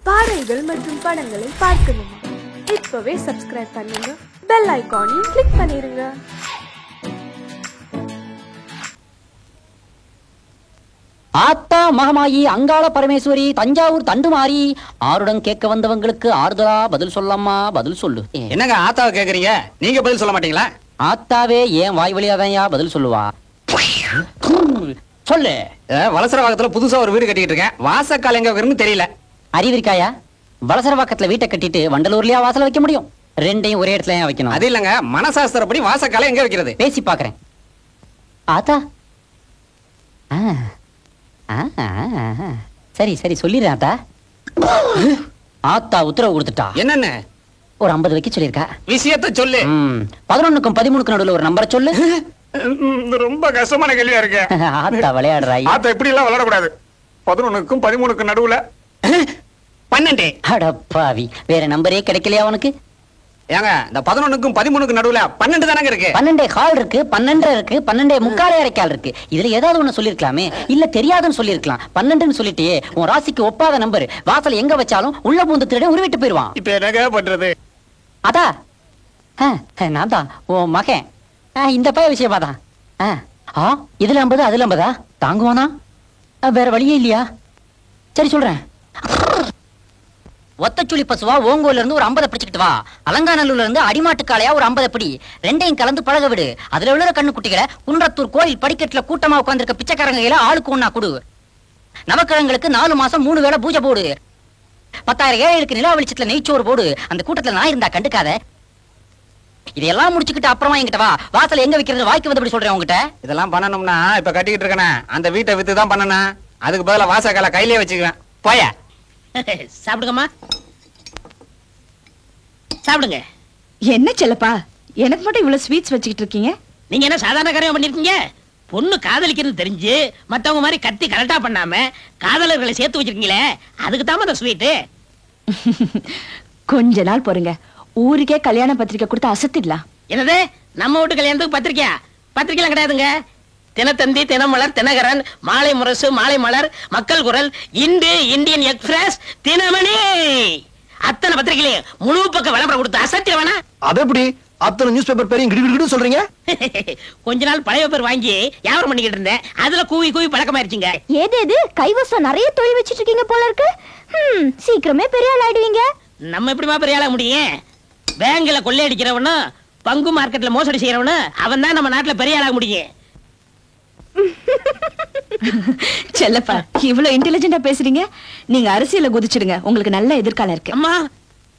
பாடல்கள் மற்றும் படங்களை பார்க்கணுமா? இப்பவே சப்ஸ்கிரைப் பண்ணுங்க, பெல் ஐகானையும் கிளிக் பண்ணிருங்க. ஆத்தா மகமாயி அங்காள பரமேஸ்வரி தஞ்சாவூர் தண்டுமாரி ஆருடன் கேட்க வந்தவங்களுக்கு ஆறுதலா பதில் சொல்லம்மா, பதில் சொல்லு. என்னங்க ஆத்தாவை கேக்குறீங்க? நீங்க பதில் சொல்ல மாட்டீங்களா? ஆத்தாவே ஏன் வாய் வழியாதான் பதில் சொல்லுவா? சொல்லு. வலசரவாக்கத்துல புதுசா ஒரு வீடு கட்டிட்டு இருக்கேன். வாசக்கால் எங்க இருக்குன்னு தெரியல. அறிவிருக்காயா? வலசரவாக்கத்துல வீட்டை கட்டிட்டு வண்டலூர்லயா வாசல வைக்க முடியும்? ரெண்டையும் ஒரே இடத்துல ஏன் வைக்கணும்? அது இல்லங்க, மனசாஸ்திரப்படி வாசக்கால எங்க வைக்கிறது? பேசி பாக்குறேன். ஆத்தா சரி சரி சொல்லிடுறேன் ஆத்தா. ஆத்தா உத்தரவு கொடுத்துட்டா. என்னன்னு? ஒரு 50 வைக்க சொல்லிருக்கா. விஷயத்த சொல்லு. 11க்கும் 13க்கும் நடுவுல ஒரு நம்பரை சொல்லு. ரொம்ப கஷ்டமான கேள்வியா இருக்கு. ஆத்தா விளையாடுறாய். ஆத்தா இப்படி எல்லாம் விளையாடக்கூடாது. 11க்கும் 13க்கும் நடுவுல 12. அடப்பாவி, வேற நம்பரே கிடைக்கலையா உனக்கு? ஏங்க, இந்த 11க்கும் 13க்கும் நடுவுல 12 தானங்க இருக்கு. 12 கால் இருக்கு, 12 இருக்கு, 12 முக்காலே அரைக்கால் இருக்கு. இதுல ஏதாவது ஒண்ணு சொல்லிருக்கலாமே. இல்ல தெரியாதுன்னு சொல்லிருக்கலாம். 12ன்னு சொல்லிட்டே உன் ராசிக்கு ஒப்பாத நம்பர். வாசல் எங்க வச்சாலும் உள்ள பூந்து திருட உருவிட்டு போயிருவான். இப்ப என்னங்க பண்றது? அதா நான் தான் உன் மகன். இந்த பைய விஷயமா தான். இதுல 50 அதுல 50 தாங்குவானா? வேற வழியே இல்லையா? சரி சொல்றேன். ஒத்தச்சுளி பசுவா ஓங்கோல இருந்து ஒரு 50 பிடிச்சிட்டு வா. அலங்காநல்லூர்ல இருந்து அடிமாட்டு காளையா ஒரு 50 பிடி. ரெண்டையும் கலந்து பழக விடு. அதுல உள்ள கண்ணு குட்டிகளை குன்றத்தூர் கோயில் படிக்கட்டுல கூட்டமா உட்கார்ந்திருக்க பிச்சைக்காரங்க கையில ஆளுக்கு ஒண்ணா கொடு. நவக்கிழங்களுக்கு 4 மாசம் 3 வேளை பூஜை போடு. 10,000 ஏழைகளுக்கு நிலா வெளிச்சத்துல நெய்ச்சோறு போடு. அந்த கூட்டத்துல நான் இருந்தா கண்டுக்காத. இதெல்லாம் முடிச்சுக்கிட்டு அப்புறமா என்கிட்ட வா. வாசல் எங்க வைக்கிறது வாய்க்கு வந்தபடி சொல்றேன் உங்ககிட்ட. இதெல்லாம் பண்ணணும்னா இப்ப கட்டிக்கிட்டு இருக்கனே அந்த வீட்டை வித்து தான் பண்ணணும். அதுக்கு பதிலா வாசக்கால கையிலே வச்சுக்குவேன். போய சாப்பிடுங்கம்மா, சாப்பிடுங்க. என்ன செல்லப்பா, எனக்கு மட்டும் இவ்வளவு ஸ்வீட்ஸ் வச்சுக்கிட்டு இருக்கீங்க? நீங்க என்ன சாதாரண காரியம் பண்ணிருக்கீங்க? பொண்ணு காதலிக்கிறது தெரிஞ்சு மத்தவங்க மாதிரி கத்தி கரெக்டா பண்ணாம காதலர்களை சேர்த்து வச்சிருக்கீங்களே, அதுக்கு தான் அந்த ஸ்வீட்டு. கொஞ்ச நாள் பொறுங்க, ஊருக்கே கல்யாண பத்திரிக்கை கொடுத்து அசத்திடலாம். என்னது, நம்ம வீட்டு கல்யாணத்துக்கு பத்திரிக்கையா? பத்திரிக்கைலாம் கிடையாதுங்க. தினத்தந்தி, தினமலர், தினகரன், மாலை முரசு, மாலை மலர், மக்கள் குரல், இந்து, இந்தியன் எக்ஸ்பிரஸ், தினமணி, அத்தனை பத்திரிகையிலையும் முழு பக்க விளம்பரம் கொடுத்து அசத்திர வேணா? அது எப்படி அத்தனை நியூஸ் பேப்பர் பேரையும் கிடு சொல்றீங்க? கொஞ்ச நாள் பழைய பேப்பர் வாங்கி வியாபாரம் பண்ணிக்கிட்டு இருந்தேன். அதுல கூவி கூவி பழக்கமாயிருச்சுங்க. ஏது கைவசம் நிறைய தொழில் வச்சிட்டு இருக்கீங்க போல இருக்கு. சீக்கிரமே பெரிய ஆள் ஆயிடுவீங்க. நம்ம எப்படிமா பெரிய ஆள முடியும்? பேங்க்ல கொள்ளையடிக்கிறவனும் பங்கு மார்க்கெட்ல மோசடி செய்யறவனும் அவன் தான் நம்ம நாட்டுல பெரிய ஆளாக முடியும். செல்லப்பா, இவ்வளவு இன்டெலிஜென்ட்டா பேசுறீங்க. நீங்க அரசியல குதிச்சிடுங்க, உங்களுக்கு நல்ல எதிர்காலம் இருக்கு. அம்மா,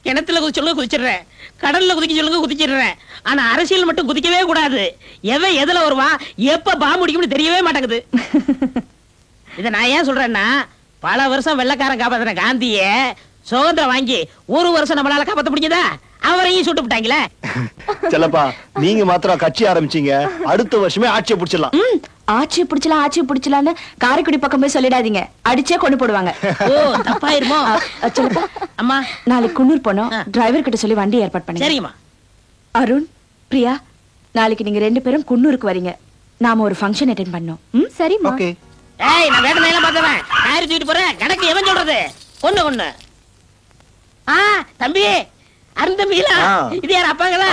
கிணத்துல குதிச்சு சொல்லுங்க குதிச்சிடுறேன், கடல்ல குதிக்க சொல்லுங்க குதிச்சிடுறேன். ஆனா அரசியல் மட்டும் குதிக்கவே கூடாது. எவன் எதுல வருவான், எப்ப பாம்பு முடிக்கும்னு தெரியவே மாட்டேங்குது. இத நான் ஏன் சொல்றேன்னா, பல வருஷம் வெள்ளக்காரன் காப்பாத்தின காந்திய சுதந்திரம் வாங்கி 1 வருஷம் நம்மளால காப்பாத்த முடிஞ்சதா? அவரையும் சுட்டு விட்டாங்களே. செல்லப்பா, நீங்க மாத்திரம் கட்சி ஆரம்பிச்சீங்க, அடுத்த வருஷமே ஆட்சியை பிடிச்சிடலாம். ஆட்சியை பிடிச்சலாம்னு காரைக்குடி பக்கம் போய் சொல்லிடாதீங்க, அடிச்சே கொண்டு போடுவாங்க. ஓ, தப்பாயிருமோ? செல்லப்பா, அம்மா, நாளைக்கு குன்னூர் போனோம், டிரைவர் கிட்ட சொல்லி வண்டி ஏற்பாடு பண்ணுங்க. சரிங்கம்மா. அருண், பிரியா, நாளைக்கு நீங்க 2 பேரும் குன்னூருக்கு வரீங்க. நாம ஒரு ஃபங்க்ஷன் அட்டெண்ட் பண்ணோம். சரிம்மா. ஓகே. ஏய், நான் வேற நேரம் பார்த்தவன் காரி தூக்கிட்டு போறேன். கணக்கு எவன் சொல்றது? ஒண்ணு தம்பி, அருந்தம்பிகளா? இது யார் அப்பாங்களா?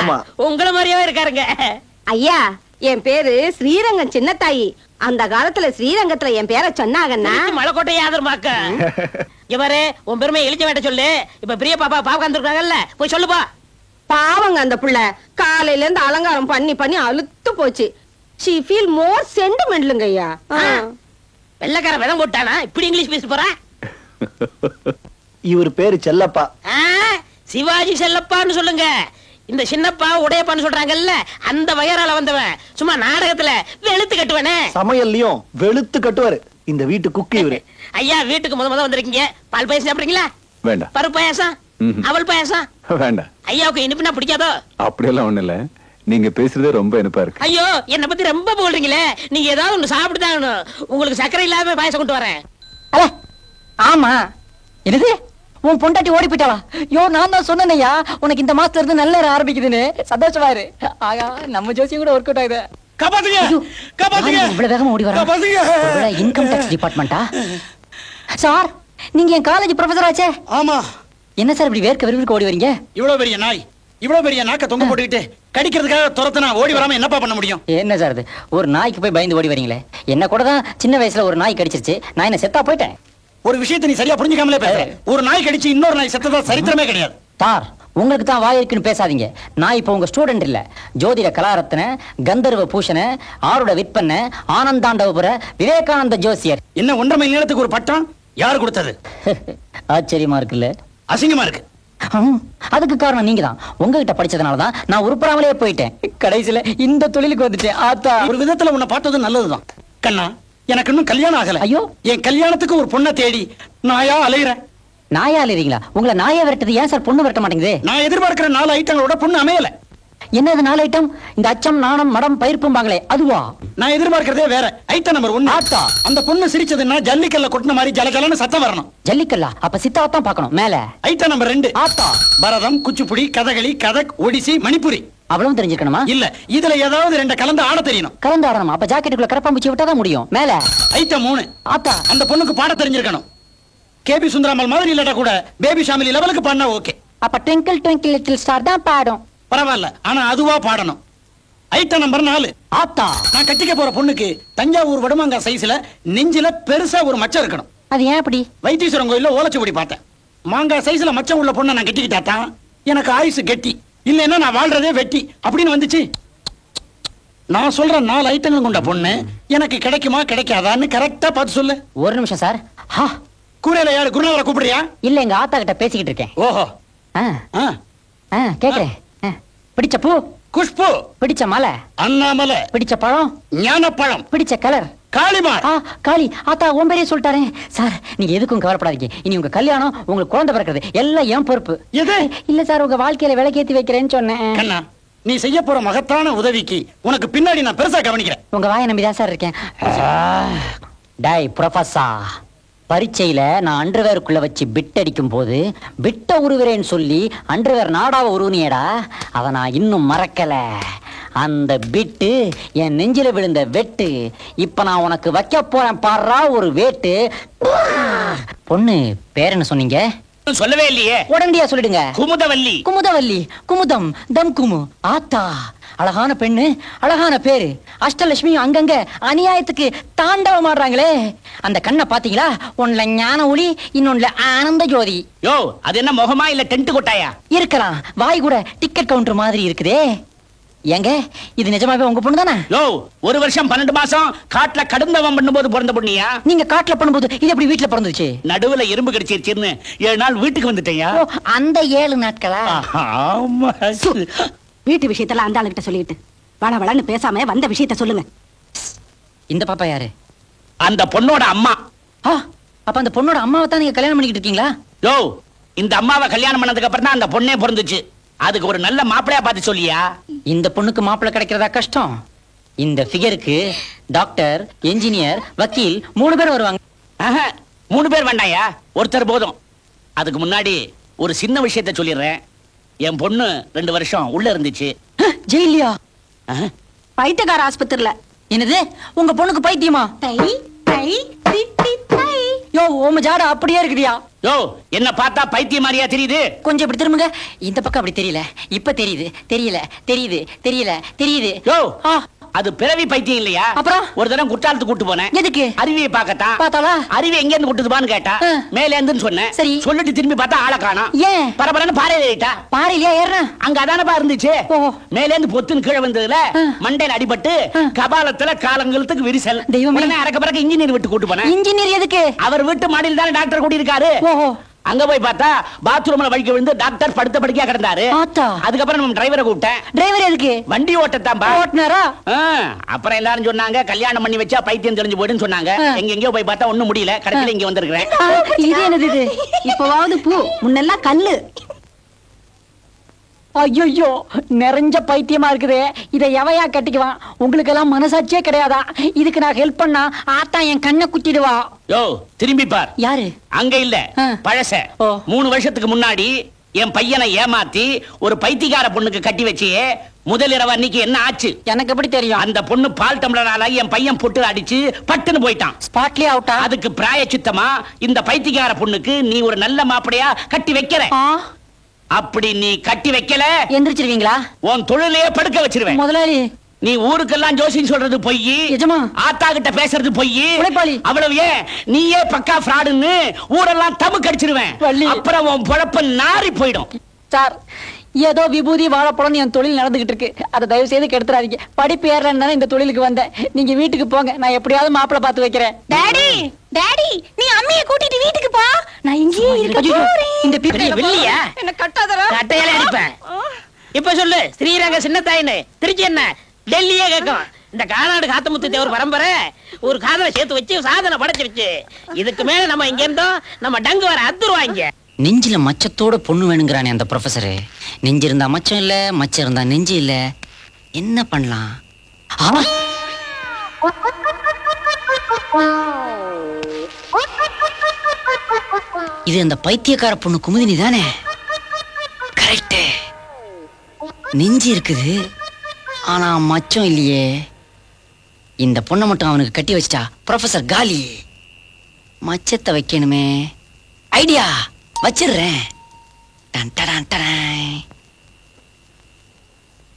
உங்கள மாதிரியே இருக்காருங்க. ஐயா, என் பேரு ஸ்ரீரங்கம் சின்னத்தாயி. அந்த காலத்துல ஸ்ரீரங்கத்துல என் பேரை சொன்னாங்கன்னா மலைக்கோட்டை ஆதரமாக்க. இவரு உன் பெருமை எழுச்ச வேட்ட சொல்லு. இப்ப பிரிய பாப்பா பாவம் இருக்காங்கல்ல, போய் சொல்லுப்பா. பாவங்க அந்த புள்ள காலையில இருந்து அலங்காரம் பண்ணி பண்ணி அழுத்து போச்சு. she feel more sentimentalங்க ஐயா. வெள்ளக்கார விதம் போட்டானா இப்படி இங்கிலீஷ் பேச போற? இவர் பேரு செல்லப்பா. சிவாஜி செல்லப்பான்னு சொல்லுங்க. இந்த சின்னப்பா உடையப்பான்னு சொல்றாங்கல்ல, அந்த வயரால வந்தவன். சும்மா நாடகத்துல வெளுத்து கட்டுவனே, சமையல்லையும் வெளுத்து கட்டுவாரு. இந்த வீட்டு குக்கு இவரு. ஐயா, வீட்டுக்கு முத வந்திருக்கீங்க. பால் பாயசம் சாப்பிடுறீங்களா? வேண்டாம். பருப்பு பாயசம், அவல் பாயசம் வேண்டாம். ஐயாவுக்கு இனிப்புனா பிடிக்காதோ? அப்படியெல்லாம் ஒண்ணு இல்ல, நீங்க பேசுறதே ரொம்ப இனிப்பா இருக்கு. ஐயோ, என்ன பத்தி ரொம்ப போல்றீங்களே. நீங்க ஏதாவது ஒண்ணு சாப்பிட்டுதான் உங்களுக்கு சர்க்கரை இல்லாம பாயசம் கொண்டு வரேன். ஆமா, என்னது உன் பொண்டாட்டி ஓடி போயிட்டாளா? யோ, நான் தான் சொன்னேயா உனக்கு இந்த மாசத்துல இருந்து நல்ல நேரம் ஆரம்பிக்குதுன்னு. சந்தோஷமா இரு. ஆகா, நம்ம ஜோசியம் கூட ஒர்க் அவுட் ஆகுது. இவ்வளவு வேகமா ஓடி வர இன்கம் டாக்ஸ் டிபார்ட்மெண்டா? சார், நீங்க என் காலேஜ் ப்ரொஃபசர் ஆச்சே. ஆமா. என்ன சார் இப்படி வேர்க்க விறுவிறுக்க ஓடி வரீங்க? இவ்வளவு பெரிய நாய், இவ்வளவு பெரிய நாக்க தொங்க போட்டுக்கிட்டு கடிக்கிறதுக்காக துரத்துனா ஓடி வராம என்னப்பா பண்ண முடியும்? என்ன சார் இது, ஒரு நாய்க்கு போய் பயந்து ஓடி வரீங்களே? என்ன கூட தான் சின்ன வயசுல ஒரு நாய் கடிச்சிருச்சு, நான் என்ன செத்தா போயிட்டேன்? ஒரு விஷயத்தை நீ சரியா புரிஞ்சுக்காமலே பேசுற. ஒரு நாய் கடிச்சு இன்னொரு நாய் செத்ததா சரித்திரமே கிடையாது. சார், உங்களுக்கு தான் வாய் இருக்குன்னு பேசாதீங்க. நான் இப்போ உங்க ஸ்டூடெண்ட் இல்ல. ஜோதிட கலாரத்ன, கந்தர்வ பூஷண, ஆருட விற்பன, ஆனந்தாண்டவபுர, விவேகானந்த ஜோசியர். என்ன 1.5 மணி நேரத்துக்கு ஒரு பட்டம் யாரு கொடுத்தது? ஆச்சரியமா இருக்குல்ல? அசிங்கமா இருக்கு. அதுக்கு காரணம் நீங்க தான். உங்ககிட்ட படிச்சதுனாலதான் நான் உருப்படாமலே போயிட்டேன். கடைசியில இந்த தொழிலுக்கு வந்துட்டேன். ஆத்தா, ஒரு விதத்துல உன்னை பார்த்தது நல்லதுதான். கண்ணா, எனக்கு இன்னும் கல்யாணம் ஆகல. ஐயோ, என் கல்யாணத்துக்கு ஒரு பொண்ணை தேடி நாயா அலையிறேன். நாயா அலைறீங்களா? உங்களை நாயா விரட்டுது ஏன் சார் பொண்ணு விரட்ட மாட்டேங்குது? நான் எதிர்பார்க்கிற 4 ஐட்டங்களோட பொண்ணு அமையல. என்னது 4 ஐட்டம்? இந்த அச்சம், நாணம், மடம், பயிர்ப்பும்பாங்களே அதுவா? நான் எதிர்பார்க்கிறதே வேற. Item number 1. ஆத்தா, அந்த பொண்ணு சிரிச்சதுன்னா ஜல்லிக்கல்ல கொட்டின மாதிரி ஜலஜலன்னு சத்தம் வரணும். ஜல்லிக்கல்லா? அப்ப சித்தாத்தான் பார்க்கணும். மேல ஐட்டம் நம்பர் 2. ஆத்தா, பரதம், குச்சிப்புடி, கதகளி, கதக், ஒடிசி, மணிப்புரி. அவ்வளவு தெரிஞ்சிருக்கணுமா? இல்ல, இதுல ஏதாவது 2 கலந்து ஆட தெரியணும். கலந்து ஆடணும். அப்ப ஜாக்கெட்டுக்குள்ள கரப்பாம்பூச்சி விட்டாதான் முடியும். மேல ஐட்டம் 3. ஆத்தா, அந்த பொண்ணுக்கு பாட தெரிஞ்சிருக்கணும். கேபி சுந்தராமல் மாதிரி இல்லடா கூட பேபி ஷாமிலி லெவலுக்கு பாடினா ஓகே. அப்ப ட்விங்கிள் ட்விங்கிள் லிட்டில் ஸ்டார் தான் பாடும். பரவாயில்ல, ஆனா அதுவா பாடணும். Item number 4. ஆத்தா, நான் கட்டிக்க போற பொண்ணுக்கு தஞ்சாவூர் வடமாங்கா சைஸ்ல நெஞ்சில பெருசா ஒரு மச்சம் இருக்கணும். அது ஏன் அப்படி? வைத்தீஸ்வரன் கோயில்ல ஓலைச்சுவடி பார்த்தேன். மாங்காய் சைஸ்ல மச்சம் உள்ள பொண்ணை நான் கட்டிக்கிட்டாதான் எனக்கு ஆயுசு கெட்டி, இல்லைன்னா நான் வாழ்றதே வெட்டி அப்படின்னு வந்துச்சு. நான் சொல்ற 4 ஐட்டங்கள் கொண்ட பொண்ணு எனக்கு கிடைக்குமா கிடைக்காதான்னு கரெக்டா பார்த்து சொல்லு. ஒரு நிமிஷம் சார். கூரையில யாரு குருநாதரை கூப்பிடுறியா? இல்ல, எங்க ஆத்தா கிட்ட பேசிக்கிட்டு இருக்கேன். ஓஹோ. கேக்குறேன். பிடிச்ச பூ குஷ்பு, பிடிச்ச மலை அண்ணாமலை, பிடிச்ச பழம் ஞானப்பழம், பிடிச்ச கலர் காளிமா. காளி. ஆத்தா உன் பேரே சொல்லிட்டாரே. சார், நீங்க எதுக்கும் கவலைப்படாதீங்க. இனி உங்க கல்யாணம், உங்களுக்கு குழந்தை பிறக்கிறது எல்லாம் என் பொறுப்பு. எது? இல்ல சார், உங்க வாழ்க்கையில விளக்கேத்தி வைக்கிறேன்னு சொன்னேன். கண்ணா, நீ செய்ய போற மகத்தான உதவிக்கு உனக்கு பின்னாடி நான் பெருசா கவனிக்கிறேன். உங்க வாயை நம்பிதான் சார் இருக்கேன். டேய் ப்ரொஃபசர், பரீட்சையில நான் அண்டர்வேருக்குள்ள வச்சு பிட் அடிக்கும் போது பிட்ட உருவுறேன்னு சொல்லி அண்டர்வேர் நாடாவ உருவுனியடா. அத நான் இன்னும் மறக்கல. அந்த பிட்டு என் நெஞ்சில விழுந்த வெட்டு. இப்ப நான் உனக்கு வைக்க போறேன் பாரா ஒரு வேட்டு. பொண்ணு பேர் என்ன சொன்னீங்க? சொல்லவே இல்லையே. உடனடியா சொல்லிடுங்க. குமுதவல்லி. குமுதவல்லி, குமுதம், தம் குமு. ஆத்தா, அழகான பெண்ணு, அழகான பேரு. அஷ்டலட்சுமி அங்கங்க அநியாயத்துக்கு தாண்டவம் ஆடுறாங்களே. அந்த கண்ணை பாத்தீங்களா? ஒன்னுல ஞான ஒளி, இன்னொன்னுல ஆனந்த ஜோதி. யோ, அது என்ன முகமா இல்ல டென்ட் கொட்டாயா? இருக்கலாம். வாய் கூட டிக்கெட் கவுண்டர் மாதிரி இருக்குதே. ஏங்க, இது நிஜமாவே உங்க பொண்ணு தானே? யோ, 1 வருஷம் 12 மாசம் காட்டுல கடுந்தவம் பண்ணும்போது பிறந்த பொண்ணியா? நீங்க காட்டுல பண்ணும்போது இது எப்படி வீட்டுல பிறந்துச்சு? நடுவுல எறும்பு கடிச்சிருச்சுன்னு 7 நாள் வீட்டுக்கு வந்துட்டேயா? அந்த 7 நாட்களா? ஆமா. வீட்டு விஷயத்தெல்லாம் அந்த ஆளுகிட்ட சொல்லிட்டு வள வளன்னு பேசாம வந்த விஷயத்த சொல்லுங்க. இந்த பாப்பா யாரு? அந்த பொண்ணோட அம்மா. அப்ப அந்த பொண்ணோட அம்மாவை தான் நீங்க கல்யாணம் பண்ணிக்கிட்டு இருக்கீங்களா? யோ, இந்த அம்மாவை கல்யாணம் பண்ணதுக்கு அப்புறம் தான் அந்த பொண்ணே பிறந்துச்சு. அதுக்கு ஒரு நல்ல மாப்பிளையா பார்த்து சொல்லியா? இந்த பொண்ணுக்கு மாப்பிள்ளை கிடைக்கிறதா கஷ்டம். இந்த ஃபிகருக்கு டாக்டர், என்ஜினியர், வக்கீல் 3 பேர் வருவாங்க. 3 பேர் வேண்டாயா, ஒருத்தர் போதும். அதுக்கு முன்னாடி ஒரு சின்ன விஷயத்த சொல்லிடுறேன். என் பொண்ணு 2 வருஷம் உள்ள இருந்துச்சு. ஜெயிலியா? பைத்தியக்கார ஆஸ்பத்திரியில. என்னது, உங்க பொண்ணுக்கு பைத்தியமா? யோ, ஓம ஜாட அப்படியே இருக்குதியா? யோ, என்ன பார்த்தா பைத்தியம் மாதிரியா தெரியுது? கொஞ்சம் இப்படி திரும்புங்க. இந்த பக்கம் அப்படி தெரியல, இப்ப தெரியுது. தெரியல, தெரியுது, தெரியல, தெரியுது. யோ, அது பிறவி பைத்தியம் இல்லையா? அப்புறம் ஒரு தடவை குற்றாலத்துக்கு கூட்டு போனேன். எதுக்கு? அருவியை பார்க்கத்தான். பார்த்தாளா? அருவி எங்க இருந்து கூட்டுதுபான்னு கேட்டா, மேல இருந்துன்னு சொன்னேன். சரி, சொல்லிட்டு திரும்பி பார்த்தா ஆளை காணோம். ஏன்? பரபரன்னு பாறையில ஏறிட்டா. பாறையிலயா ஏறணும்? அங்க அதானப்பா இருந்துச்சு. மேல இருந்து பொத்துன்னு கீழே வந்ததுல மண்டையில அடிபட்டு கபாலத்துல காலங்களுக்கு விரிசல். உடனே அறக்க பறக்க இன்ஜினியர் விட்டு கூட்டு போனேன். இன்ஜினியர் எதுக்கு? அவர் வீட்டு மாடியில் தானே டாக்டர் கூட்டி இருக்காரு. அங்க போய் பார்த்தா பாத்ரூம்ல வழிக்க விழுந்து டாக்டர் படுத்த படுக்கையா கிடந்தாரு. அதுக்கப்புறம் நம்ம டிரைவரை கூப்பிட்டேன். டிரைவர் எதுக்கு? வண்டி ஓட்டத்தாம்பா. ஓட்டுனாரா? அப்புறம் எல்லாரும் சொன்னாங்க கல்யாணம் பண்ணி வச்சா பைத்தியம் தெரிஞ்சு போயிடுன்னு சொன்னாங்க. எங்கெங்கயோ போய் பார்த்தா ஒண்ணும் முடியல. கடைசியில இங்க வந்திருக்கிறேன். இது என்னது இது? இப்பவாவது பூ, முன்னெல்லாம் கல்லு. ஐயோ, நிறைஞ்ச பைத்தியமா இருக்குதே. இதை எவையா கட்டிக்குவான்? உங்களுக்கு எல்லாம் மனசாட்சியே கிடையாதா? இதுக்கு நான் ஹெல்ப் பண்ணா ஆத்தா என் கண்ணை குத்திடுவா. யோ, திரும்பி பார். யாரு? அங்க இல்ல, பழச. 3 வருஷத்துக்கு முன்னாடி என் பையனை ஏமாத்தி ஒரு பைத்தியக்கார பொண்ணுக்கு கட்டி வச்சியே, முதல் இரவு அன்னைக்கு என்ன ஆச்சு? எனக்கு எப்படி தெரியும்? அந்த பொண்ணு பால் டம்ளரால என் பையன் பொட்டு அடிச்சு பட்டுன்னு போயிட்டான். ஸ்பாட்லயே அவுட்டா? அதுக்கு பிராயச்சித்தமா இந்த பைத்தியக்கார பொண்ணுக்கு நீ ஒரு நல்ல மாப்பிளையா கட்டி வைக்கிற. அப்படி நீ கட்டி வைக்கல, எந்திரிச்சிருவீங்களா? உன் தொழிலையே படுக்க வச்சிருவேன். முதலாளி, நீ ஊருக்கெல்லாம் ஜோசியம் சொல்றது பொய், எஜமா ஆத்தா கிட்ட பேசுறது பொய், உழைப்பாளி. அவ்வளவு ஏன் நீயே பக்கா ஃப்ராடுன்னு ஊரெல்லாம் தமுக்கு அடிச்சிருவேன். வள்ளி. அப்புறம் உன் பொழப்பு நாறி போயிடும். சார், ஏதோ விபூதி வாழைப்பழம் என் தொழில் நடந்துகிட்டு இருக்கு. அதை தயவு செய்து கெடுத்துறாதீங்க. படிப்பு ஏறலன்னு இந்த தொழிலுக்கு வந்தேன். நீங்க வீட்டுக்கு போங்க, நான் எப்படியாவது மாப்பிள்ளை பார்த்து வைக்கிறேன். டாடி டாடி நீ அம்மிய கூட்டிட்டு வீட்டுக்கு போ, நான் இங்கேயே இருக்க போறேன். இந்த பிள்ளை வெள்ளியா என்ன கட்டாதரா? கட்டையால அடிப்பேன். இப்ப சொல்லு, ஸ்ரீரங்க சின்னத்தாயின்னு திருச்சி என்ன டெல்லியே கேட்கும். இந்த கானாடு காத்தமுத்து தேவர் பரம்பரை ஒரு காதலை சேர்த்து வச்சு சாதனை படைச்சு வச்சு, இதுக்கு மேல நம்ம இங்க இருந்தோம் நம்ம டங்கு வர அத்துருவாங்க. நெஞ்சில மச்சத்தோட பொண்ணு வேணுங்கிறானே அந்த ப்ரொஃபசரு. நெஞ்சு இருந்தா மச்சம் இல்ல, மச்சம் இருந்தா நெஞ்சு இல்ல. என்ன பண்ணலாம்? இது அந்த பைத்தியக்கார பொண்ணு குமுதினி தானே? கரெக்ட். நெஞ்சு இருக்குது, ஆனா மச்சம் இல்லையே. இந்த பொண்ணை மட்டும் அவனுக்கு கட்டி வச்சிட்டா ப்ரொஃபசர் காலி. மச்சத்தை வைக்கணுமே. ஐடியா, வச்சிடுறேன்.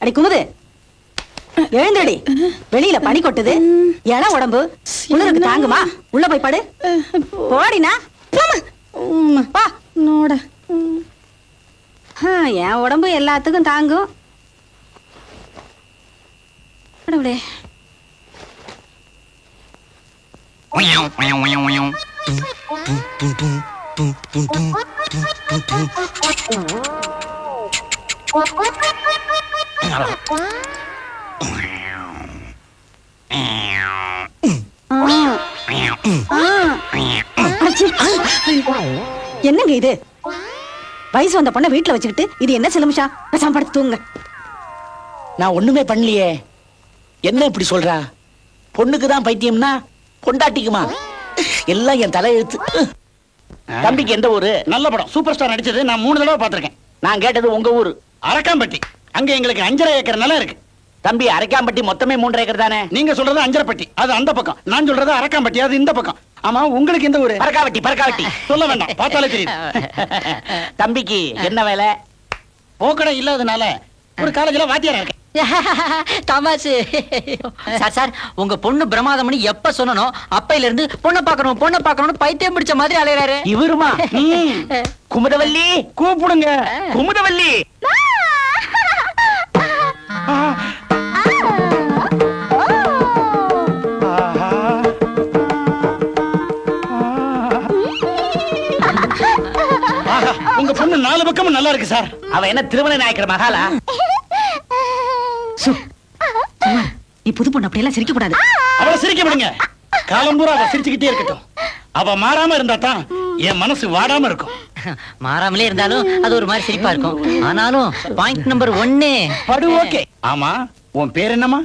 அடி குமுது, எழுந்தடி. வெளியில பனி கொட்டுது, இள உடம்பு குளிருக்கு தாங்குமா? உள்ள போய் படு. போடினா வா நோட. என் உடம்பு எல்லாத்துக்கும் தாங்கும். கடவுளே. என்னங்க இது? வயசு வந்த பொண்ணை வீட்டுல வச்சுக்கிட்டு இது என்ன சிலமிஷா? பேசாம படுத்து தூங்க. நான் ஒண்ணுமே பண்ணலையே. என்ன இப்படி சொல்றா? பொண்ணுக்கு தான் பைத்தியம்னா பொண்டாட்டிக்குமா? எல்லாம் என் தலையெழுத்து. தம்பிக்கு எந்த ஊரு? நல்ல படம், சூப்பர் ஸ்டார் நடிச்சது. நான் 3 தடவை பார்த்திருக்கேன். நான் கேட்டது உங்க ஊரு. அரக்காம்பட்டி. அங்க எங்களுக்கு 5.5 ஏக்கர் நிலம் இருக்கு. தம்பி, அரக்காம்பட்டி மொத்தமே 3 ஏக்கர் தானே? நீங்க சொல்றது அஞ்சரைப்பட்டி, அது அந்த பக்கம். நான் சொல்றது அரக்காம்பட்டி, அது இந்த பக்கம். ஆமா, உங்களுக்கு எந்த ஊரு? பரக்காவட்டி. பரக்காவட்டி சொல்ல வேண்டாம், பார்த்தாலே தெரியும். தம்பிக்கு என்ன வேலை? போக்கடை இல்லாதனால ஒரு காலேஜ்ல வாத்தியாரா இருக்கேன். தமாசு. சார் சார், உங்க பொண்ணு பிரமாதம்னு எப்ப சொன்னனோ அப்பையில இருந்து பொண்ணை பார்க்கணும்னு பைத்தியம் பிடிச்ச மாதிரி அலையறாரு. இவருமா? குமுதவல்லி கூப்பிடுங்க. குமுதவல்லி. உங்க பொண்ணு 4 பக்கமும் நல்லா இருக்கு சார். அவ என்ன திருமண நாயக்கர் மகாலா? நீ புது பொண்ணு அப்படியெல்லாம் சிரிக்க கூடாது. அவளை சிரிக்க விடுங்க. காலம்பூரா அவ சிரிச்சுக்கிட்டே இருக்கட்டும். அவ மாறாம இருந்தா தான் என் மனசு வாடாம இருக்கும். மாறாமலே இருந்தாலும் அது ஒரு மாதிரி சிரிப்பா இருக்கும். ஆனாலும் பாயிண்ட் நம்பர் 1 படு. ஓகே. ஆமா, உன் பேர் என்னமா?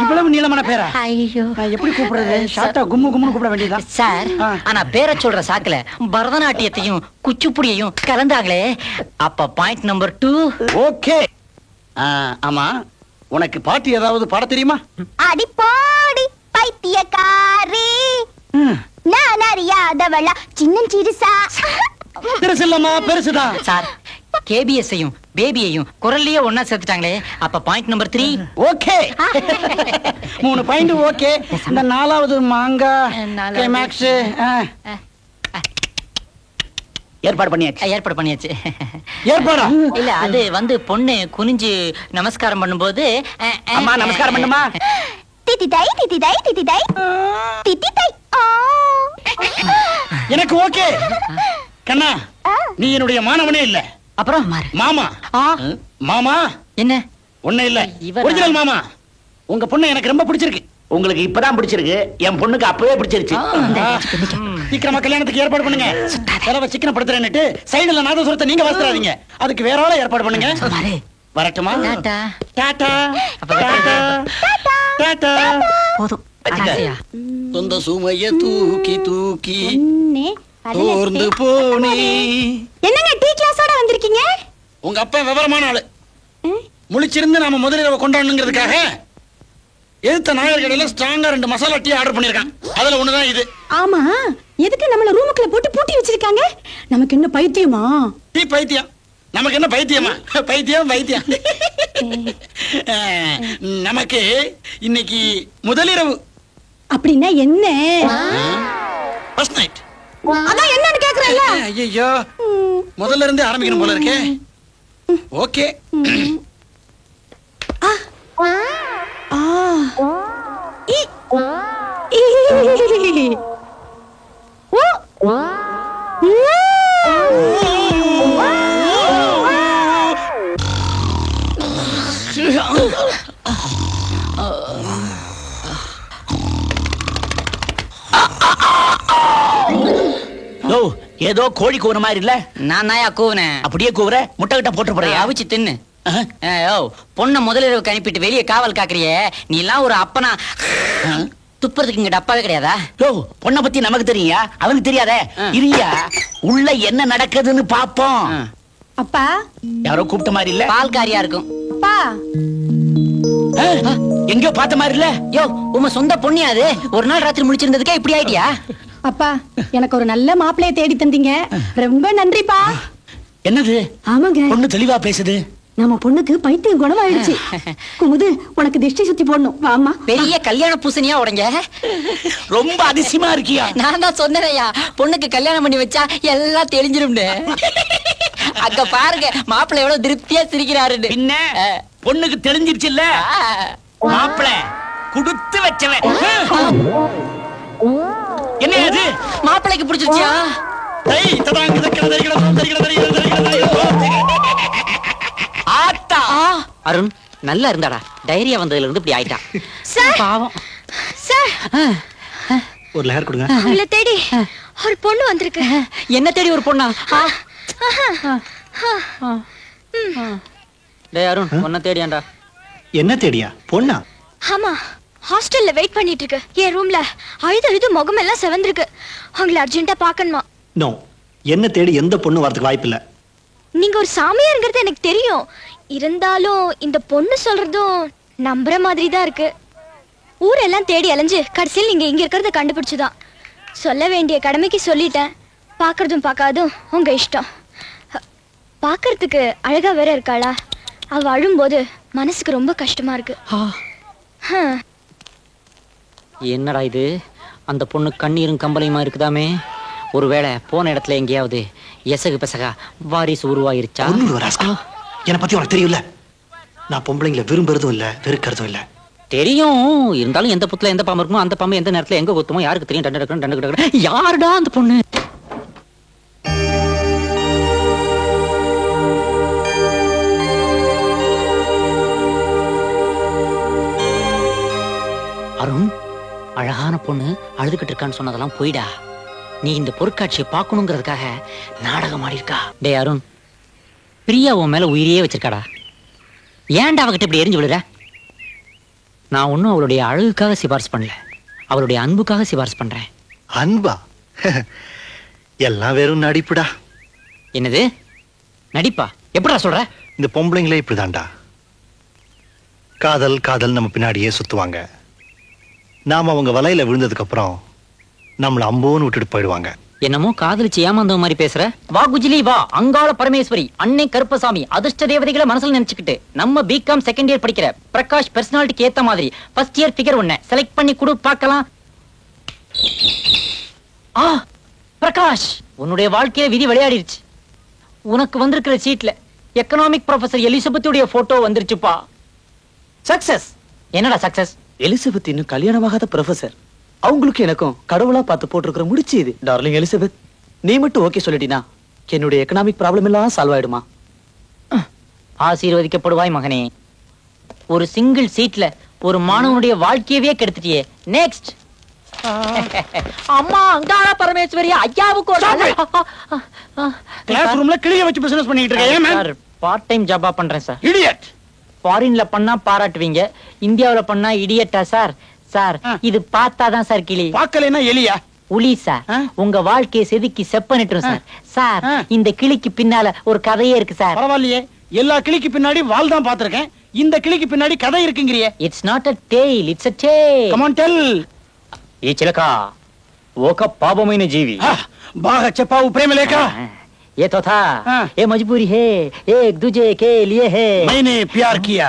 இவ்வளவு நீளமான பேரா? ஐயோ, நான் எப்படி கூப்பிடுறது? ஷார்ட்டா கும்மு கும்முன்னு கூப்பிட வேண்டியதா? சார், ஆனா பேரை சொல்ற சாக்குல பரதநாட்டியத்தையும் குச்சிப்புடியையும் கலந்தாங்களே, அப்ப பாயிண்ட் நம்பர் 2. ஓகே. ஆமா, உனக்கு பாட்டு ஏதாவது பாட தெரியுமா? அடி போடி பைத்தியக்காரி, நான் அறியாதவளா சின்னஞ்சிறுசா. பெருசில்லம்மா, பெருசுதான். சார், கேபிஎஸ்ஸையும் பேபியையும் குரல்லையே ஒன்னா சேர்த்துட்டாங்களே, அப்ப point number 3. Okay. 3 point. Okay. இந்த 4வது மாங்கா கிளைமாக்ஸ் ஏற்பாடு பண்ணியாச்சு. ஏற்பாடா? இல்ல, அது வந்து பொண்ணு குனிஞ்சு நமஸ்காரம் பண்ணும்போது அம்மா நமஸ்காரம் பண்ணுமா? திதிதை திதிதை திதிதை திதிதை. எனக்கு ஓகே. கண்ணா, நீ என்னுடைய மாணவனே இல்ல. அப்புறம் மாமா. மாமா என்ன? ஒண்ணு இல்ல, ஒரிஜினல் மாமா. உங்க பொண்ணு எனக்கு ரொம்ப பிடிச்சிருக்கு. உங்களுக்கு இப்பதான் பிடிச்சிருக்கு, என் பொண்ணுக்கு அப்பவே பிடிச்சிருச்சு. சீக்கிரமா கல்யாணத்துக்கு ஏற்பாடு பண்ணுங்க. செலவை சிக்கனப்படுத்துறேன்னுட்டு சைடுல நாதசுரத்தை நீங்க வாசிடாதீங்க. அதுக்கு வேற ஆள ஏற்பாடு பண்ணுங்க. வரட்டுமா? டாடா. டாடா. டாடா. டாடா. போதும், ஆசையா? சொந்த சுமைய தூக்கி தூக்கி தோர்ந்து போனே. என்னங்க டீ கிளாஸோட வந்திருக்கீங்க? உங்க அப்பா விவரமான ஆளு. முழிச்சிருந்து நாம முதலிரவை கொண்டாடணுங்கிறதுக்காக எதிர்த்த நாயர் கடையில ஸ்ட்ராங்கா 2 மசாலா டீ ஆர்டர் பண்ணிருக்கான். அதுல ஒண்ணுதான் இது. ஆமா, எதுக்கு நம்மள ரூமுக்குள்ள போட்டு பூட்டி வச்சிருக்காங்க? நமக்கு என்ன பைத்தியமா? டீ பைத்தியம். நமக்கு என்ன பைத்தியமா? பைத்தியம் பைத்தியம். நமக்கு இன்னைக்கு முதலிரவு. அப்படின்னா என்ன? First night. அதான் என்னன்னு கேக்குறேன்ல. ஐயோ, முதல்ல இருந்து ஆரம்பிக்கணும் போல இருக்கே. ஓகே. ஏதோ கோழி கூவுற மாதிரி இல்ல? நான் நாயா கூவுனேன். அப்படியே கூவுற? முட்டை கிட்ட போட்டு போறியா? அவிச்சு தின்னு. பொண்ண முதலிரவுக்கு அனுப்பிட்டு வெளியே காவல் காக்குறியே, நீ எல்லாம் ஒரு அப்பனா? துப்புறதுக்கு இங்க டப்பாவே கிடையாதா? பொண்ணை பத்தி நமக்கு தெரியா? அவனுக்கு தெரியாதே. இருயா, உள்ள என்ன நடக்குதுன்னு பாப்போம். அப்பா, யாரோ கூப்பிட்ட மாதிரி இல்ல? பால்காரியா இருக்கும். அப்பா, எங்கயோ பார்த்த மாதிரி இல்ல? யோ, உங்க சொந்த பொண்ணியா அது? ஒரு நாள் ராத்திரி முடிச்சிருந்ததுக்கே இப்படி ஆயிட்டியா? அப்பா, எனக்கு ஒரு நல்ல மாப்பிளைய தேடி தந்தீங்க, ரொம்ப நன்றிப்பா. என்னது? ஆமாங்க, பொண்ணு தெளிவா பேசுது. நம்ம பொண்ணுக்கு பைத்தியம் குணமாயிடுச்சு. குமுது, உனக்கு திஷ்டி சுத்தி போடணும், வாமா. பெரிய கல்யாண பூசணியா உடங்க. ரொம்ப அதிசயமா இருக்கியா? நான் தான் சொன்னேயா, பொண்ணுக்கு கல்யாணம் பண்ணி வச்சா எல்லாம் தெளிஞ்சிரும்னு. அங்க பாருங்க, மாப்பிள்ளை எவ்வளவு திருப்தியா சிரிக்கிறாருன்னு. என்ன பொண்ணுக்கு தெரிஞ்சிருச்சு இல்ல? மாப்பிள்ளை குடுத்து வச்சவன். என்ன அது? மாப்பிள்ளைக்கு பிடிச்சிருச்சியா? ஆத்தா அருண் நல்லா இருந்தாடா, டைரியா வந்ததுல இருந்து இப்படி ஆயிட்டான். பாவம். சார், ஒரு லேர் கொடுங்க. உங்களை தேடி ஒரு பொண்ணு வந்திருக்கு. என்ன தேடி ஒரு பொண்ணா? டேய் அருண், உன்னை தேடியாண்டா. என்ன தேடியா? பொண்ணா? ஆமா, ஹாஸ்டல்ல வெயிட் பண்ணிட்டு இருக்கு. என் ரூம்ல அழுது முகம் எல்லாம் செவந்திருக்கு. உங்களை அர்ஜென்ட்டா பார்க்கணுமா? நோ, என்ன தேடி எந்த பொண்ணு வரதுக்கு வாய்ப்பு இல்ல. நீங்க ஒரு சாமியாருங்கிறது எனக்கு தெரியும். இருந்தாலும் இந்த பொண்ணு சொல்றதும் நம்புற மாதிரி தான் இருக்கு. ஊரெல்லாம் தேடி அலைஞ்சு கடைசியில் நீங்க இங்க இருக்கிறத கண்டுபிடிச்சுதான். சொல்ல வேண்டிய கடமைக்கு சொல்லிட்டேன். பார்க்கறதும் பார்க்காதும் உங்க இஷ்டம். பார்க்கறதுக்கு அழகா வேற இருக்காளா? அவ அழும்போது மனசுக்கு ரொம்ப கஷ்டமா இருக்கு. என்னடா இது? அந்த பொண்ணு கண்ணீரும் கம்பளையுமா இருக்குதாமே. ஒருவேளை போன இடத்துல எங்கேயாவது எசகு பெசகா வாரிசு உருவாயிருச்சா? என்னை பத்தி உனக்கு தெரியும்ல, நான் பொம்பளைங்களை விரும்புறதும் இல்ல, வெறுக்கிறதும் இல்ல. தெரியும். இருந்தாலும் எந்த புத்துல எந்த பாம்பு இருக்குமோ அந்த பாம்பு எந்த நேரத்துல எங்க கொத்துமோ யாருக்கு தெரியும்? டண்டு யாருடா அந்த பொண்ணு? அருண், அழகான பொண்ணு அழுதுகிட்டு இருக்கான்னு சொன்னதெல்லாம் போயிடா. நீ இந்த பொருட்காட்சியை பார்க்கணுங்கிறதுக்காக நாடகம் ஆடி இருக்கா. டே அருண், பிரியா உன் மேல உயிரியே வச்சிருக்காடா. ஏன்டா அவகிட்ட இப்படி எரிஞ்சு விடுற? நான் ஒன்னும் அவளுடைய அழகுக்காக சிபாரிசு பண்ணல, அவளுடைய அன்புக்காக சிபாரிசு பண்றேன். அன்பா? எல்லாம் வெறும் நடிப்புடா. என்னது நடிப்பா? எப்படிடா சொல்ற? இந்த பொம்பளைங்களே இப்படிதான்டா. காதல் காதல் நம்ம பின்னாடியே சுத்துவாங்க. நாம அவங்க வலையில விழுந்ததுக்கு அப்புறம் நம்மள அம்போன்னு விட்டுட்டு போயிடுவாங்க. என்னமோ காதலிச்சு ஏமாந்தவ மாதிரி பேசுற. வா குஜிலி வா, அங்காள பரமேஸ்வரி, அன்னை கருப்பசாமி, அதிர்ஷ்ட தேவதைகளை மனசுல நினைச்சுக்கிட்டு நம்ம பிகாம் செகண்ட் இயர் படிக்கிற பிரகாஷ் பர்சனாலிட்டிக்கு ஏத்த மாதிரி ஃபர்ஸ்ட் இயர் ஃபிகர் ஒண்ண செலக்ட் பண்ணி கொடு பார்க்கலாம். பிரகாஷ், உன்னுடைய வாழ்க்கையில விதி விளையாடிருச்சு. உனக்கு வந்திருக்கிற சீட்ல எக்கனாமிக் ப்ரொஃபசர் எலிசபெத்துடைய போட்டோ வந்துருச்சுப்பா. சக்சஸ். என்னடா சக்சஸ்? எலிசபெத் இன்னும் கல்யாணமாகாத ப்ரொஃபசர். அவங்களுக்கு எனக்கும் கடவுளா பார்த்து போட்டிருக்கிற முடிச்சு இது. டார்லிங் எலிசபெத், நீ மட்டும் ஓகே சொல்லிட்டீனா என்னுடைய எக்கனாமிக் ப்ராப்ளம் எல்லாம் சால்வ் ஆயிடுமா? ஆசீர்வதிக்கப்படுவாய் மகனே. ஒரு சிங்கிள் சீட்ல ஒரு மாணவனுடைய வாழ்க்கையவே கெடுத்துட்டியே. நெக்ஸ்ட். அம்மா அங்காள பரமேஸ்வரி ஐயாவுக்கு கிளாஸ் ரூம்ல கிளிய வச்சு பிசினஸ் பண்ணிட்டு இருக்கேன். பார்ட் டைம் ஜாபா பண்றேன் சார். இடியட். ஃபாரின்ல பண்ணா பாராட்டுவீங்க, இந்தியாவுல பண்ணா இடியட்டா சார்? சார் இது பார்த்தாதான் சார் கிளி. பார்க்கலைன்னா எலியா? உளி சார். உங்க வாழ்க்கையை செதுக்கி செப்பனிட்டும் சார். சார் இந்த கிளிக்கு பின்னால ஒரு கதையே இருக்கு சார். பரவாயில்லையே, எல்லா கிளிக்கு பின்னாடி வால் தான் பாத்திருக்கேன், இந்த கிளிக்கு பின்னாடி கதை இருக்குங்கறியே. It's not a tale, it's a tale. Come on tell. ఈ చిలక ఒక పాపమైన జీవి. బాగా చెప్పావు ప్రేమలేఖ. ये तो था, ये मजबूरी है, एक दूजे के लिए है. मैंने प्यार किया.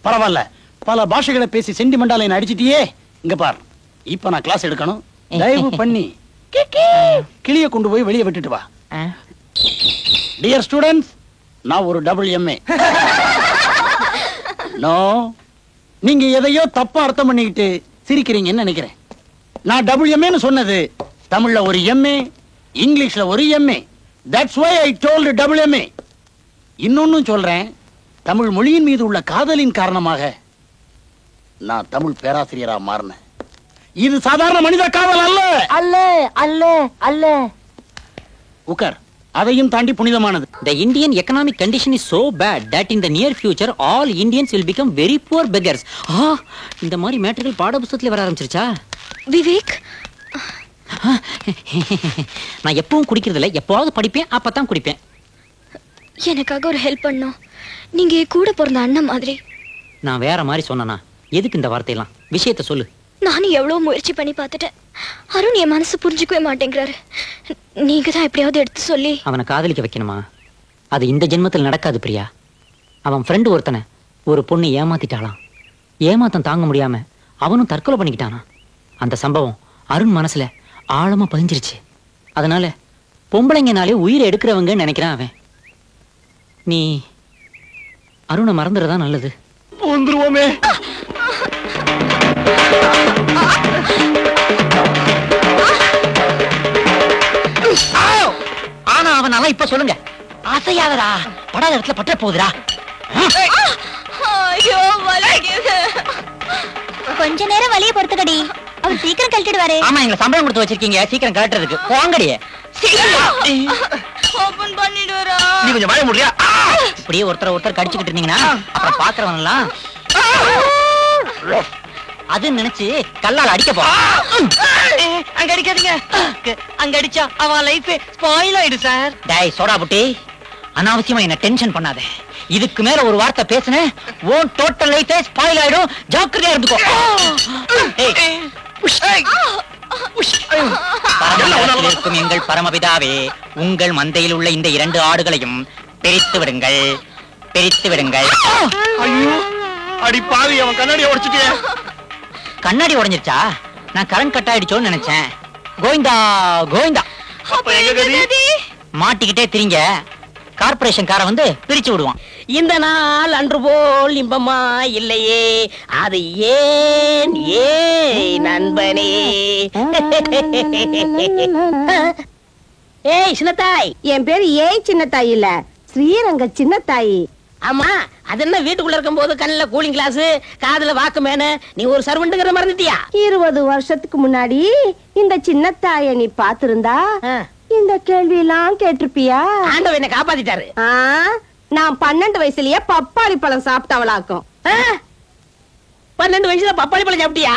பரவாயில்ல, பல பாஷைகளை பேசி சென்டிமெண்டா லைன் அடிச்சிட்டியே. இங்க பார், இப்ப நான் கிளாஸ் எடுக்கணும். தயவு பண்ணி கிளிய கொண்டு போய் வெளியே விட்டுட்டு வா. டியர் ஸ்டூடெண்ட்ஸ், நான் ஒரு டபுள் எம்ஏ. நோ, நீங்க எதையோ தப்பா அர்த்தம் பண்ணிக்கிட்டு சிரிக்கிறீங்கன்னு நினைக்கிறேன். நான் டபுள் எம்ஏன்னு சொன்னது தமிழ்ல ஒரு எம்ஏ, இங்கிலீஷ்ல ஒரு MA. That's why I told double MA. இன்னொன்னு சொல்றேன், தமிழ் மொழியின் மீது உள்ள காதலின் காரணமாக நான் தமிழ் பேராசிரியரா மாறினேன். இது சாதாரண மனித காதல் அல்ல. அல்ல அல்ல அல்ல. உக்கர், அதையும் தாண்டி புனிதமானது. The Indian economic condition is so bad that in the near future all Indians will become very poor beggars. இந்த மாதிரி மேட்டர்கள் பாட புத்தகத்துல வர ஆரம்பிச்சிருச்சா? விவேக், நான் எப்பவும் குடிக்கிறது இல்ல, எப்பவாவது படிப்பேன், அப்பதான் குடிப்பேன். எனக்காக ஒரு ஹெல்ப் பண்ணும். நீங்க கூட பிறந்த அண்ணன் மாதிரி. நான் வேற மாதிரி சொன்னனா? எதுக்கு இந்த வார்த்தையெல்லாம்? விஷயத்த சொல்லு. நானும் எவ்வளவு முயற்சி பண்ணி பார்த்துட்டேன். அருண் என் மனசு புரிஞ்சுக்கவே மாட்டேங்கிறாரு. நீங்க தான் எப்படியாவது எடுத்து சொல்லி அவனை காதலிக்க வைக்கணுமா? அது இந்த ஜென்மத்தில் நடக்காது பிரியா. அவன் ஃப்ரெண்டு ஒருத்தனை ஒரு பொண்ணு ஏமாத்திட்டாளாம். ஏமாத்தம் தாங்க முடியாம அவனும் தற்கொலை பண்ணிக்கிட்டானா. அந்த சம்பவம் அருண் மனசுல ஆழமா பதிஞ்சிருச்சு. அதனால பொம்பளைங்கனாலே உயிரை எடுக்கிறவங்க நினைக்கிறான் அவன். நீ அருணை மறந்துடுறதா நல்லது. வந்துருவோமே. ஆனா அவனால இப்ப சொல்லுங்க. அசையாதடா, படாத இடத்துல பற்ற போகுதுடா. கொஞ்ச நேரம் வழியை பொறுத்துக்கடி, அவர் சீக்கிரம் கழட்டிடுவாரு. ஆமா, எங்களை சம்பளம் கொடுத்து வச்சிருக்கீங்க, சீக்கிரம் கழட்டுறதுக்கு. போங்கடியே. ஓபன் பண்ணிடுறா. நீ கொஞ்சம் வாய முடியா? இப்படியே ஒருத்தர் கடிச்சுக்கிட்டு இருந்தீங்கன்னா அப்புறம் பாக்குறவங்க எல்லாம் அது நினைச்சு கல்லால அடிக்க போ. அங்க அடிக்காதீங்க, அங்க அடிச்சா அவன் லைஃப் ஸ்பாயில் ஆயிடும் சார். டேய் சோடா புட்டி, அனாவசியமா என்ன டென்ஷன் பண்ணாத. இதுக்கு மேல ஒரு வார்த்தை பேசுன ஓன் டோட்டல் லைஃபே ஸ்பாயில் ஆயிடும். ஜாக்கிரதையா இருந்துக்கோ. பரமபிதாவில் இருக்கும் எங்கள் பரமபிதாவே, உங்கள் மந்தையில் உள்ள இந்த 2 ஆடுகளையும் பிரித்து விடுங்கள், பிரித்து விடுங்கள். அடி பாவி, அவன் கண்ணாடியை உடைச்சிட்டே. கண்ணாடி உடைஞ்சிருச்சா? நான் கரண்ட் கட் ஆயிடுச்சோன்னு நினைச்சேன். கோவிந்தா கோவிந்தா. மாட்டிக்கிட்டே திரிங்க, கார்பரேஷன் கார வந்து பிரிச்சு விடுவான். இந்த நாள் அன்று போல் இன்பமா இல்லையே, அது ஏன் ஏன் நண்பனே. ஏய் சின்னத்தாய். என் பேரு ஏய் சின்னத்தாய் இல்ல, ஸ்ரீரங்க சின்னத்தாயி. ஆமா, அது என்ன வீட்டுக்குள்ள இருக்கும் போது கண்ணுல கூலிங் கிளாஸ், காதுல வாக்கு மேன, நீ ஒரு சர்வெண்ட்ங்கிற மறந்துட்டியா? 20 வருஷத்துக்கு முன்னாடி இந்த சின்னத்தாய நீ பாத்திருந்தா இந்த கேள்வி எல்லாம் கேட்டிருப்பியா? ஆண்டவன் என்ன காப்பாத்திட்டாரு. நான் 12 வயசுலயே பப்பாளி பழம் சாப்பிட்டவளாக்கும். 12 வயசுல பப்பாளி பழம் சாப்பிட்டியா?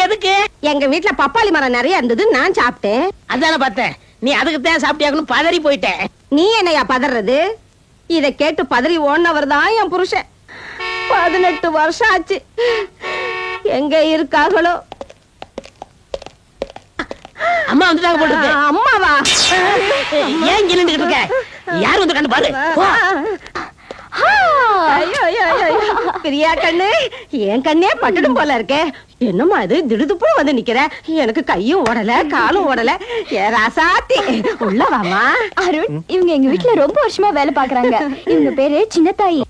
எதுக்கு? எங்க வீட்டுல பப்பாளி மரம் நிறைய இருந்தது, நான் சாப்பிட்டேன். அதான பார்த்தேன், நீ அதுக்கு தான் சாப்பிட்டியாக்கணும் பதறி போயிட்டேன். நீ என்னையா பதறது? இத கேட்டு பதறி ஓடினவர் தான் என் புருஷன். 18 வருஷம் ஆச்சு, எங்க இருக்காங்களோ? அம்மா வந்துட்டாங்க போட்டு. அம்மாவா? ஏன் நின்னுட்டு இருக்க? யார் வந்து கண்டு பாரு. பிரியா கண்ணு, என் கண்ணே பட்டுடும் போல இருக்கே. என்னமா இது திடுதுப்பு வந்து நிக்கிற? எனக்கு கையும் ஓடல காலும் ஓடல. ராசாத்தி உள்ள வாமா. அருண், இவங்க எங்க வீட்டுல ரொம்ப வருஷமா வேலை பாக்குறாங்க. இவங்க பேரு சின்னத்தாயி.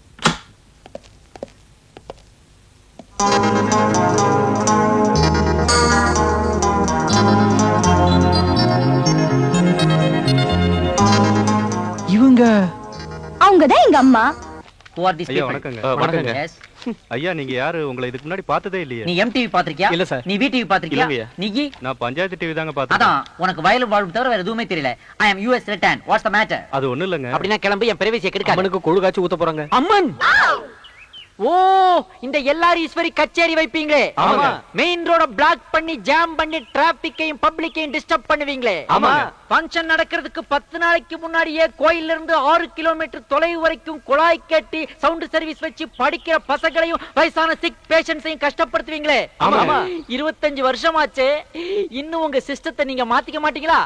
இவங்க அவங்கதான் எங்க அம்மா. ஐயா வணக்கங்க. வணக்கங்க ஐயா. நீங்க யாரு? உங்களை இதுக்கு முன்னாடி பார்த்ததே இல்லையே. நீ எம்டிவி பாத்திருக்கியா? இல்ல சார். நீ விடிவி பாத்திருக்கியா? நீ நான் பஞ்சாயத்து டிவி தாங்க பார்த்தேன். அதான் உனக்கு வயலும் வாழ்வு தவிர வேற எதுவுமே தெரியல. I am US return. What's the matter? அது ஒண்ணு இல்லங்க. அப்படினா கிளம்பி என் பிரைவசி கெடுக்காத. அம்மனுக்கு கொழு காட்சி ஊத்த போறாங்க. அம்மன் ஓ இந்த எல்லாரும் ஈஸ்வரி கச்சேரி வைப்பீங்களே மெயின் ரோட பிளாக் பண்ணி ஜாம் பண்ணி டிராபிக்கையும் பப்ளிக்கையும் டிஸ்டர்ப் பண்ணுவீங்களே ஃபங்க்ஷன் நடக்கிறதுக்கு 10 நாளைக்கு முன்னாடியே கோயில்ல இருந்து 6 கிலோமீட்டர் தொலைவு வரைக்கும் குழாய் கட்டி சவுண்ட் சர்வீஸ் வச்சு படிக்கிற பசங்களையும் வயசான சிக் பேஷண்ட்ஸையும் கஷ்டப்படுத்துவீங்களே 25 வருஷமாச்சு இன்னும் உங்க சிஸ்டத்தை நீங்க மாத்திக்க மாட்டீங்களா?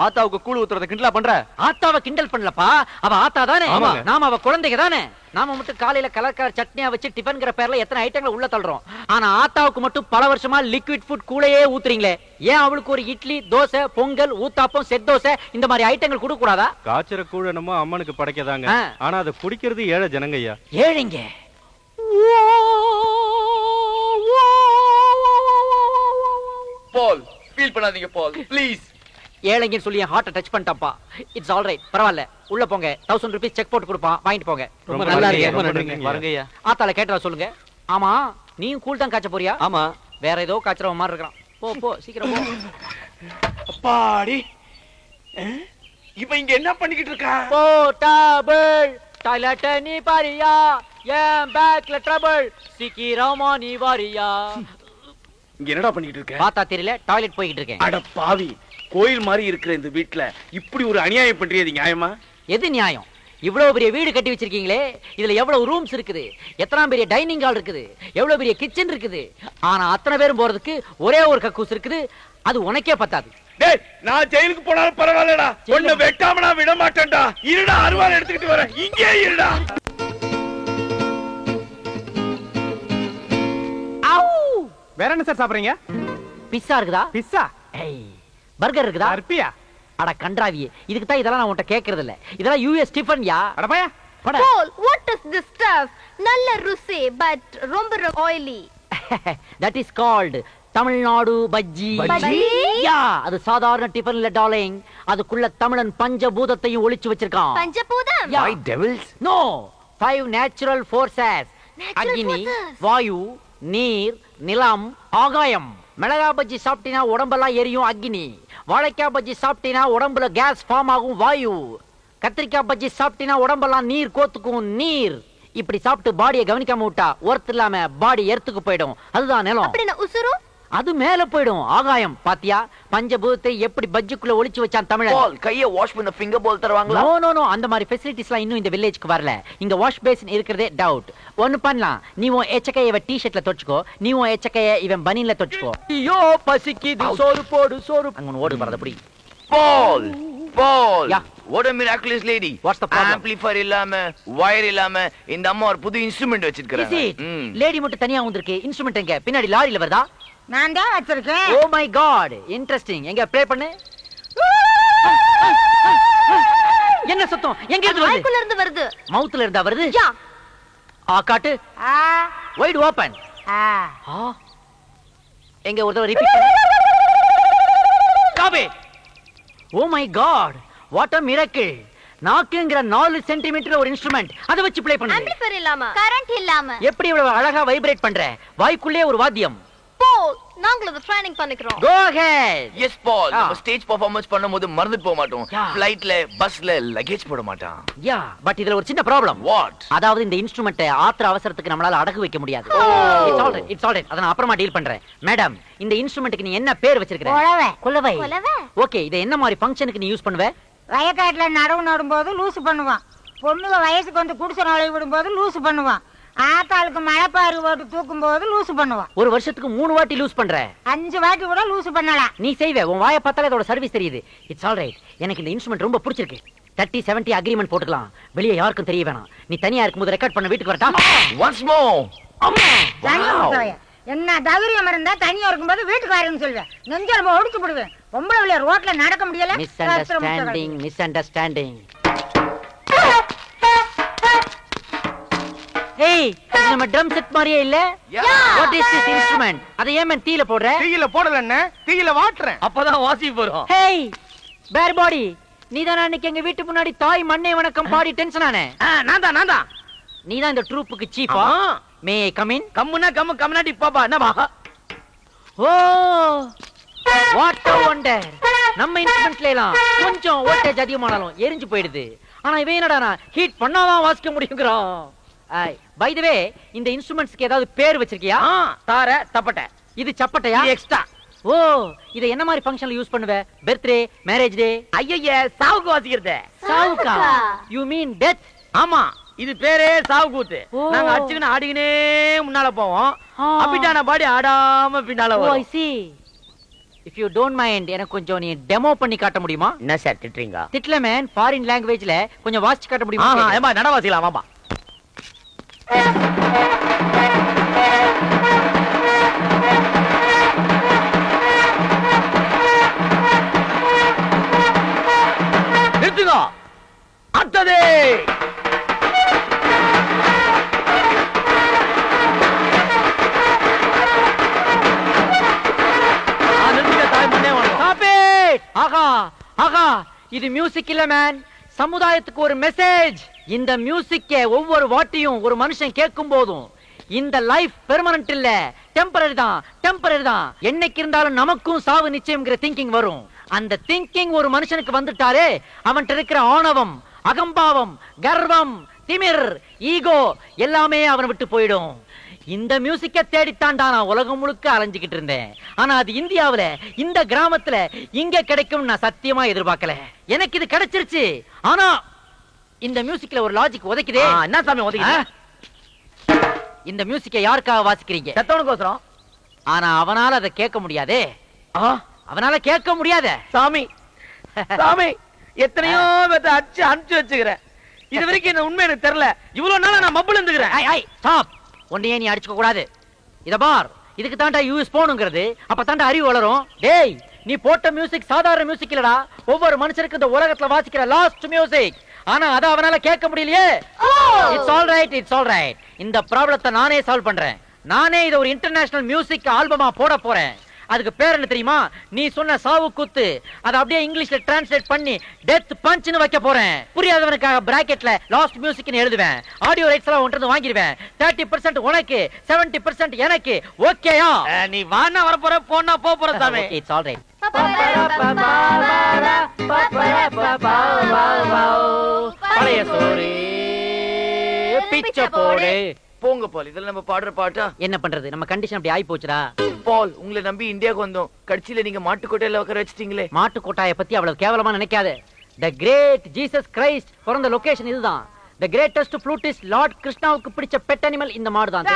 ஆத்தாவுக்கு கூழ் ஊத்துறத கிண்டலா பண்ற? ஆத்தாவை கிண்டல் பண்ணலப்பா, அவ ஆத்தா தானே, நாம அவ குழந்தைங்க தானே. நாம மட்டும் காலையில கலர் சட்னியா வச்சு டிஃபன்ங்கிற பேர்ல எத்தனை ஐட்டங்களை உள்ள தள்ளுறோம். ஆனா ஆத்தாவுக்கு மட்டும் பல வருஷமா லிக்விட் ஃபுட் கூடயே ஊத்துறீங்களே. ஏன் அவளுக்கு ஒரு இட்லி, தோசை, பொங்கல், ஊத்தாப்பம், செட் தோசை இந்த மாதிரி ஐட்டங்கள் கொடுக்க கூடாதா? காய்ச்சற கூழ் என்னமோ அம்மனுக்கு படைக்கதாங்க, ஆனா அதை குடிக்கிறது ஏழை ஜனங்க ஐயா. ஏழைங்க பால் ஃபீல் பண்ணாதீங்க பால் ப்ளீஸ். ஏழைங்கன்னு சொல்லி ஹார்ட் டச் பண்ணிட்டாப்பா. இட்ஸ் ஆல் ரைட், பரவாயில்ல. உள்ள போங்க, 1000 ரூபீஸ் செக் போட்டு கொடுப்பான், வாங்கிட்டு போங்க. ரொம்ப நல்லா இருக்கு. வரங்க ஐயா. ஆத்தால கேட்டா சொல்லுங்க. ஆமா நீயும் கூல் தான் காய்ச்ச போறியா? ஆமா. வேற ஏதோ காய்ச்சற மாதிரி இருக்கான். போ போ சீக்கிரம் போ. அப்பாடி இப்போ இங்க என்ன பண்ணிக்கிட்டு இருக்கா? போர்ட்டபிள் டாய்லெட் நீ பாரியா, ஏன் பேக்ல ட்ரபிள் சீக்கிரமா நீ வாரியா. இங்க என்னடா பண்ணிக்கிட்டு இருக்க? பாத்தா தெரியல, டாய்லெட் போயிட்டு இருக்கேன். அட பாவி, கோயில் மாதிரி இருக்கிற இந்த வீட்ல இப்படி ஒரு அநியாயம் பண்றியது நியாயமா? எது நியாயம்? இவ்வளவு பெரிய வீடு கட்டி வச்சிருக்கீங்களே, இதுல எவ்வளவு ரூம்ஸ் இருக்குது, எத்தனை பெரிய டைனிங் ஹால் இருக்குது, எவ்வளவு பெரிய கிச்சன் இருக்குது. ஆனா அத்தனை பேரும் போறதுக்கு ஒரே ஒரு கக்கூஸ் இருக்குது. அது உனக்கே பத்தாது. டேய், நான் ஜெயிலுக்கு போனாலும் பரவாயில்லடா, உன்னை வெட்டாம நான் விட மாட்டேன்டா. இருடா, அருவாள் எடுத்துக்கிட்டு வரேன், இங்கே இருடா. வேற என்ன சார் சாப்பிடுறீங்க? பிஸ்ஸா இருக்குதா? பிஸ்ஸா? பர்கர் இருக்குதா? அர்ப்பியா? அட கன்றாவியே, இதுக்கு தான் இதெல்லாம் நான் உன்கிட்ட கேக்குறது இல்ல. இதெல்லாம் யூஎஸ் டிஃபன் யா. அட பையா பட. Paul, what is this stuff? நல்ல ருசி but ரொம்ப oily. That is called Tamil Nadu bajji. Bajji? யா, அது சாதாரண டிஃபன் இல்ல டார்லிங். அதுக்குள்ள தமிழன் பஞ்சபூதத்தையும் ஒளிச்சு வச்சிருக்கான். பஞ்சபூதம்? Why devils? No, 5 natural forces. அக்னி, வாயு, நீர், நிலம், ஆகாயம். மிளகா பஜ்ஜி சாப்பிட்டினா உடம்பெல்லாம் எரியும், அக்னி. வாழைக்காய் பஜ்ஜி சாப்பிட்டினா உடம்புல கேஸ் ஃபார்ம் ஆகும், வாயு. கத்திரிக்காய் பஜ்ஜி சாப்பிட்டினா உடம்பெல்லாம் நீர் கோத்துக்கும், நீர். இப்படி சாப்பிட்டு பாடியை கவனிக்காம விட்டா ஒர்த் இல்லாம பாடி எர்த்துக்கு போயிடும். அதுதான் நிலம். அப்படினா உசுரு? அது மேல போயிடும், ஆகாயம். பாத்தியா பஞ்சபூதத்தை எப்படி பஜ்ஜிக்குள்ள ஒளிச்சு வச்சான் தமிழன். பால் கைய வாஷ் பண்ண ஃபிங்கர் பால் தருவாங்களா? நோ நோ நோ, அந்த மாதிரி ஃபெசிலிட்டிஸ்லாம் இன்னும் இந்த வில்லேஜ்க்கு வரல. இங்க வாஷ் பேசின் இருக்கிறதே டவுட். ஒன்னு பண்ணலாம், நீ உன் எச்சக்கைய இவன் டி-ஷர்ட்ல தொச்சுக்கோ, நீ உன் எச்சக்கைய இவன் பனின்ல தொச்சுக்கோ. ஐயோ பசிக்குது, சோறு போடு சோறு. அங்க ஓடு வரது அப்படி. பால் பால் Yeah. what a miraculous lady. What's the problem? Amplifier இல்லாம wire இல்லாம இந்த அம்மா ஒரு புது இன்ஸ்ட்ருமென்ட் வச்சிருக்காங்க. லேடி மட்டும் தனியா வந்திருக்கு. இன்ஸ்ட்ருமென்ட் எங்க? பின்னாடி லாரியில வருதா? நான் தான் வச்சிருக்கேன். Oh my God, interesting. எங்க ப்ளே பண்ணு. என்ன சத்தம்? எங்க இருந்து வருது? வாய்க்குள்ள இருந்து வருது. மவுத்ல இருந்தா வருது? யா. காட்டு. Wide open. எங்க ஒரு தடவை ரிப்பீட் பண்ணு. Stop it. Oh my God, what a miracle. நாக்குங்கற 4 சென்டிமீட்டர் ஒரு இன்ஸ்ட்ருமென்ட், அத வச்சு ப்ளே பண்ணு. ஆம்பிளிஃபையர் இல்லாம, கரண்ட் இல்லாம. எப்படி இவ்வளவு அழகா வைப்ரேட் பண்ற? வாய்க்குள்ளே ஒரு வாத்தியம். Paul, நாங்களும் ட்ரைனிங் பண்ணிக்கிறோம். Go ahead. Yes Paul, நம்ம ஸ்டேஜ் பெர்ஃபார்மன்ஸ் பண்ணும்போது மறந்துட்டு போக மாட்டோம். ஃளைட்ல பஸ்ல லக்கேஜ் போட மாட்டோம். யா, பட் இதுல ஒரு சின்ன ப்ராப்ளம். What? அதாவது இந்த இன்ஸ்ட்ருமென்ட் ஆத்திர அவசரத்துக்கு நம்மளால அடகு வைக்க முடியாது. இட்ஸ் ஆல் ரைட், அத நான் அப்புறமா டீல் பண்றேன். மேடம், இந்த இன்ஸ்ட்ருமென்ட்க்கு நீ என்ன பேர் வச்சிருக்க? கொலவை. கொலவை. கொலவை? ஓகே, இத என்ன மாதிரி ஃபங்க்ஷனுக்கு நீ யூஸ் பண்ணுவ? வயக்காட்டுல நடவு நடும்போது லூசு பண்ணுவான். பொண்ணுங்க வயசுக்கு வந்து குடிசை நுழைய விடும்போது லூசு பண்ணுவான். ஆத்தாளுக்கு மழைப்பாரி ஓட்டு தூக்கும் போது லூசு பண்ணுவான். ஒரு வருஷத்துக்கு 3 வாட்டி லூஸ் பண்ற. 5 வாட்டி கூட லூசு பண்ணலாம். நீ செய்வே, உன் வாயை பார்த்தாலே அதோட சர்வீஸ் தெரியுது. இட்ஸ் ஆல் ரைட், எனக்கு இந்த இன்ஸ்ட்ருமென்ட் ரொம்ப பிடிச்சிருக்கு. 30-70 அக்ரிமெண்ட் போட்டுக்கலாம், வெளியே யாருக்கும் தெரிய வேணாம். நீ தனியா இருக்கும்போது ரெக்கார்ட் பண்ண வீட்டுக்கு வரட்டா? Once more. என்ன தைரியம் இருந்தா தனியா இருக்கும்போது வீட்டுக்கு வரேன்னு சொல்லுவேன். நெஞ்சல ஒடிச்சு போடுவேன். பொம்பளை விளையா ரோட்ல நடக்க முடியல. Miss understanding. ஏய், இது நம்ம ட்ரம் செட் மாதிரியே இல்ல? What is this instrument? அத ஏன் தீயில போடுற? தீயில போடல என்ன, தீயில வாட்டறேன், அப்பதான் வாசி வரும். ஹேய் பேர் பாடி, நீதான் அன்னைக்கு எங்க வீட்டு முன்னாடி தாய் மண்ணே வணக்கம் பாடி டென்ஷன் ஆனே. நான் தான். நீதான் இந்த ட்ரூப்புக்கு சீஃபா? மே ஐ கம் இன்? கம்முனா கம்முனாடி பாப்பா, என்னமா? Oh what a wonder. நம்ம இன்ஸ்ட்ருமென்ட்ல எல்லாம் கொஞ்சம் வோல்டேஜ் அதிகமானாலும் எரிஞ்சு போயிடுது. ஆனா இவன் என்னடானா ஹீட் பண்ணாதான் வாசிக்க முடியும்ங்கறான். பை தி வே இந்த இன்ஸ்ட்ருமெண்ட்ஸ்க்கு ஏதாவது பேர் வச்சிருக்கியா? தார தப்பட்ட. இது சப்பட்டையா? எக்ஸ்ட்ரா. ஓ, இத என்ன மாதிரி ஃபங்க்ஷன்ல யூஸ் பண்ணுவ? Birthday, marriage day? ஐயய்ய, சாவுக்கு வாசிக்கிறது. சாவுக்கா? You mean death? ஆமா, இது பேரே சாவு கூத்து. நாங்க அடிச்சுக்கின்னு ஆடிக்கினே முன்னால போவோம். அப்பிட்டான பாடி ஆடாம பின்னால வரும். ஓ, ஐ see. If you don't mind, எனக்கு கொஞ்சம் நீ டெமோ பண்ணி காட்ட முடியுமா? என்ன சார் திட்டுறீங்க? திட்ல மேன், ஃபாரின் லாங்குவேஜ்ல கொஞ்சம் வாசிச்சு காட்ட முடியுமா? ஏமா நட வாசிக்கலாம் வாமா. நிறுத்துங்க. அடுத்தது ஆகா ஆகா, இது மியூசிக் இல்ல மேன், சமுதாயத்துக்கு ஒரு மெசேஜ். இந்த மியூசிக்க ஒவ்வொரு வாட்டியும் ஒரு மனுஷன் கேட்கும் போதும் இந்த லைஃப் பெர்மனன்ட் இல்ல, டெம்பரரி தான், டெம்பரரி தான். என்னைக்கு இருந்தாலும் நமக்கும் சாவு நிச்சயம்ங்கிற திங்கிங் வரும். அந்த திங்கிங் ஒரு மனுஷனுக்கு வந்துட்டாரே, அவன்கிட்ட இருக்கிற ஆணவம், அகம்பாவம், கர்வம், திமிர், ஈகோ எல்லாமே அவனை விட்டு போயிடும். இந்த மியூசிக்க தேடித்தாண்டா நான் உலகம் முழுக்க அலைஞ்சுக்கிட்டு இருந்தேன். ஆனா அது இந்தியாவுல, இந்த கிராமத்துல இங்க கிடைக்கும் நான் சத்தியமா எதிர்பார்க்கல. எனக்கு இது கிடைச்சிருச்சு. ஆனா இந்த மியூசிக்ல ஒரு லாஜிக் உதைக்குதே. என்ன சாமி உதைக்குது? இந்த மியூசிக்க யாருக்காக வாசிக்கிறீங்க? செத்தவனுக்கோசரம். ஆனா அவனால அதை கேட்க முடியாதே. அவனால கேட்க முடியாத. சாமி சாமி, எத்தனையோ பேத்த அடிச்சு அனுப்பிச்சு வச்சுக்கிறேன். இது வரைக்கும் என்ன உண்மை எனக்கு தெரியல. இவ்வளவு நாளா நான் மப்புல இருந்துக்கிறேன். ஸ்டாப். ஒன்னையே நீ அடிச்சுக்க கூடாது. இத பார், இதுக்கு தாண்டா யூஎஸ் போனுங்கிறது. அப்ப தாண்டா அறிவு வளரும். டேய், நீ போட்ட மியூசிக் சாதாரண மியூசிக் இல்லடா, ஒவ்வொரு மனுஷனுக்கு இந்த உலகத்துல வாசிக்கிற லாஸ்ட் மியூசிக். ஆனா அத அவனால கேட்க முடியலையே. It's all right, it's all right. இந்த ப்ராப்ளத்தை நானே சால்வ் பண்றேன். நானே இத ஒரு இன்டர்நேஷனல் மியூசிக் ஆல்பமா போட போறேன். அதுக்கு பேர் என்ன தெரியுமா? நீ சொன்ன சாவு குத்து. அத அப்படியே இங்கிலீஷ்ல டிரான்ஸ்லேட் பண்ணி டெத் பஞ்ச்னு வைக்க போறேன். புரியாதவனுக்காக பிராக்கெட்ல லாஸ்ட் மியூசிக்னு எழுதுவேன். ஆடியோ ரைட்ஸ் எல்லாம் ஒன்று வாங்கிடுவேன். 30% உனக்கு, 70% எனக்கு. ஓகேயா? நீ வானா வர போற, போனா போ போற சாமி. It's all right. பழைய சோறு பிச்சை போடு. போங்க பால், இதெல்லாம் நம்ம பாடுற பாட்டா? என்ன பண்றது, நம்ம கண்டிஷன் அப்படி ஆயி போச்சுடா. பால், உங்களை நம்பி இந்தியாவுக்கு வந்தோம். கடைசியில நீங்க மாட்டுக்கோட்டையில உட்கார வச்சிட்டீங்களே. மாட்டுக்கோட்டையை பத்தி அவ்வளவு கேவலமா நினைக்காத. தி கிரேட் ஜீசஸ் கிரைஸ்ட் பிறந்த லொகேஷன் இதுதான். தி கிரேட்டஸ்ட் ஃப்ளூட்டிஸ்ட் லார்ட் கிருஷ்ணாவுக்கு பிடிச்ச பெட் அனிமல் இந்த மாடு தான்.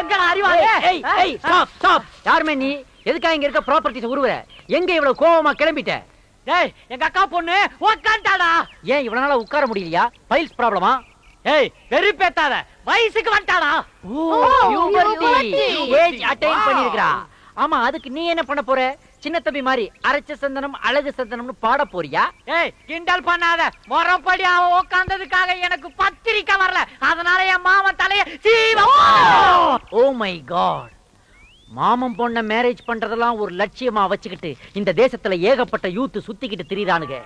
எங்க அறிவாளி? ஏய் ஏய், ஸ்டாப் ஸ்டாப். யாருமே நீ? எதுக்காக இங்க இருக்க ப்ராப்பர்ட்டிஸ் உருவுற? எங்க இவ்வளவு கோவமா கிளம்பிட்ட? டேய், எங்க அக்கா பொண்ணு உட்கார்ந்தாடா. ஏன் இவ்வளவு நாளா உட்கார முடியலையா? ஃபைல்ஸ் ப்ராப்ளமா? ஏய், வெறுப்பேத்தாத. வயசுக்கு வந்துட்டாடா. ஏஜ் அட்டைன் பண்ணிருக்கா. ஆமா, அதுக்கு நீ என்ன பண்ண போற? சின்ன தம்பி மாதிரி அரைச்ச சந்தனம் அழகு சந்தனம்னு பாட போறியா? ஏய், கிண்டல் பண்ணாத. மொறப்படி அவ உட்கார்ந்ததுக்காக எனக்கு பத்திரிக்கை வரல. அதனால என் மாமன் தலைய சீவ. Oh my God. மாமன் பொண்ண மேரேஜ் பண்றதெல்லாம் ஒரு லட்சியமா வச்சுக்கிட்டு இந்த தேசத்துல ஏகப்பட்ட யூத் சுத்திக்கிட்டு திரிறானுங்க.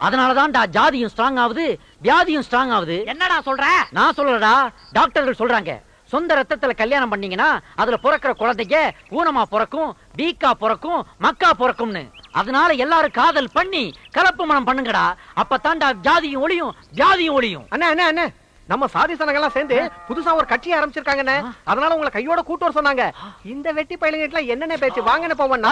அதனாலதான்டா ஜாதியும் ஸ்ட்ராங் ஆகுது, வியாதியும் ஸ்ட்ராங் ஆகுது. என்னடா சொல்ற? நான் சொல்லலடா, டாக்டர்கள் சொல்றாங்க. சொந்த ரத்தத்துல கல்யாணம் பண்ணீங்கன்னா அதுல பிறக்கிற குழந்தைங்க ஊனமா பிறக்கும், வீக்கா பிறக்கும், மக்கா பிறக்கும்னு. அதனால எல்லாரும் காதல் பண்ணி கலப்பு மனம் பண்ணுங்கடா. அப்பதான்டா ஜாதியும் ஒளியும் வியாதியும் ஒளியும். அண்ணா அண்ணா அண்ணா, நம்ம சாதி சனங்கள்லாம் சேர்ந்து புதுசா ஒரு கட்சி ஆரம்பிச்சிருக்காங்கண்ணே. அதனால உங்களை கையோட கூட்டு வர சொன்னாங்க. இந்த வெட்டி பயிலுங்கிட்ட என்னென்ன பேச்சு? வாங்கன்னு போவோம்.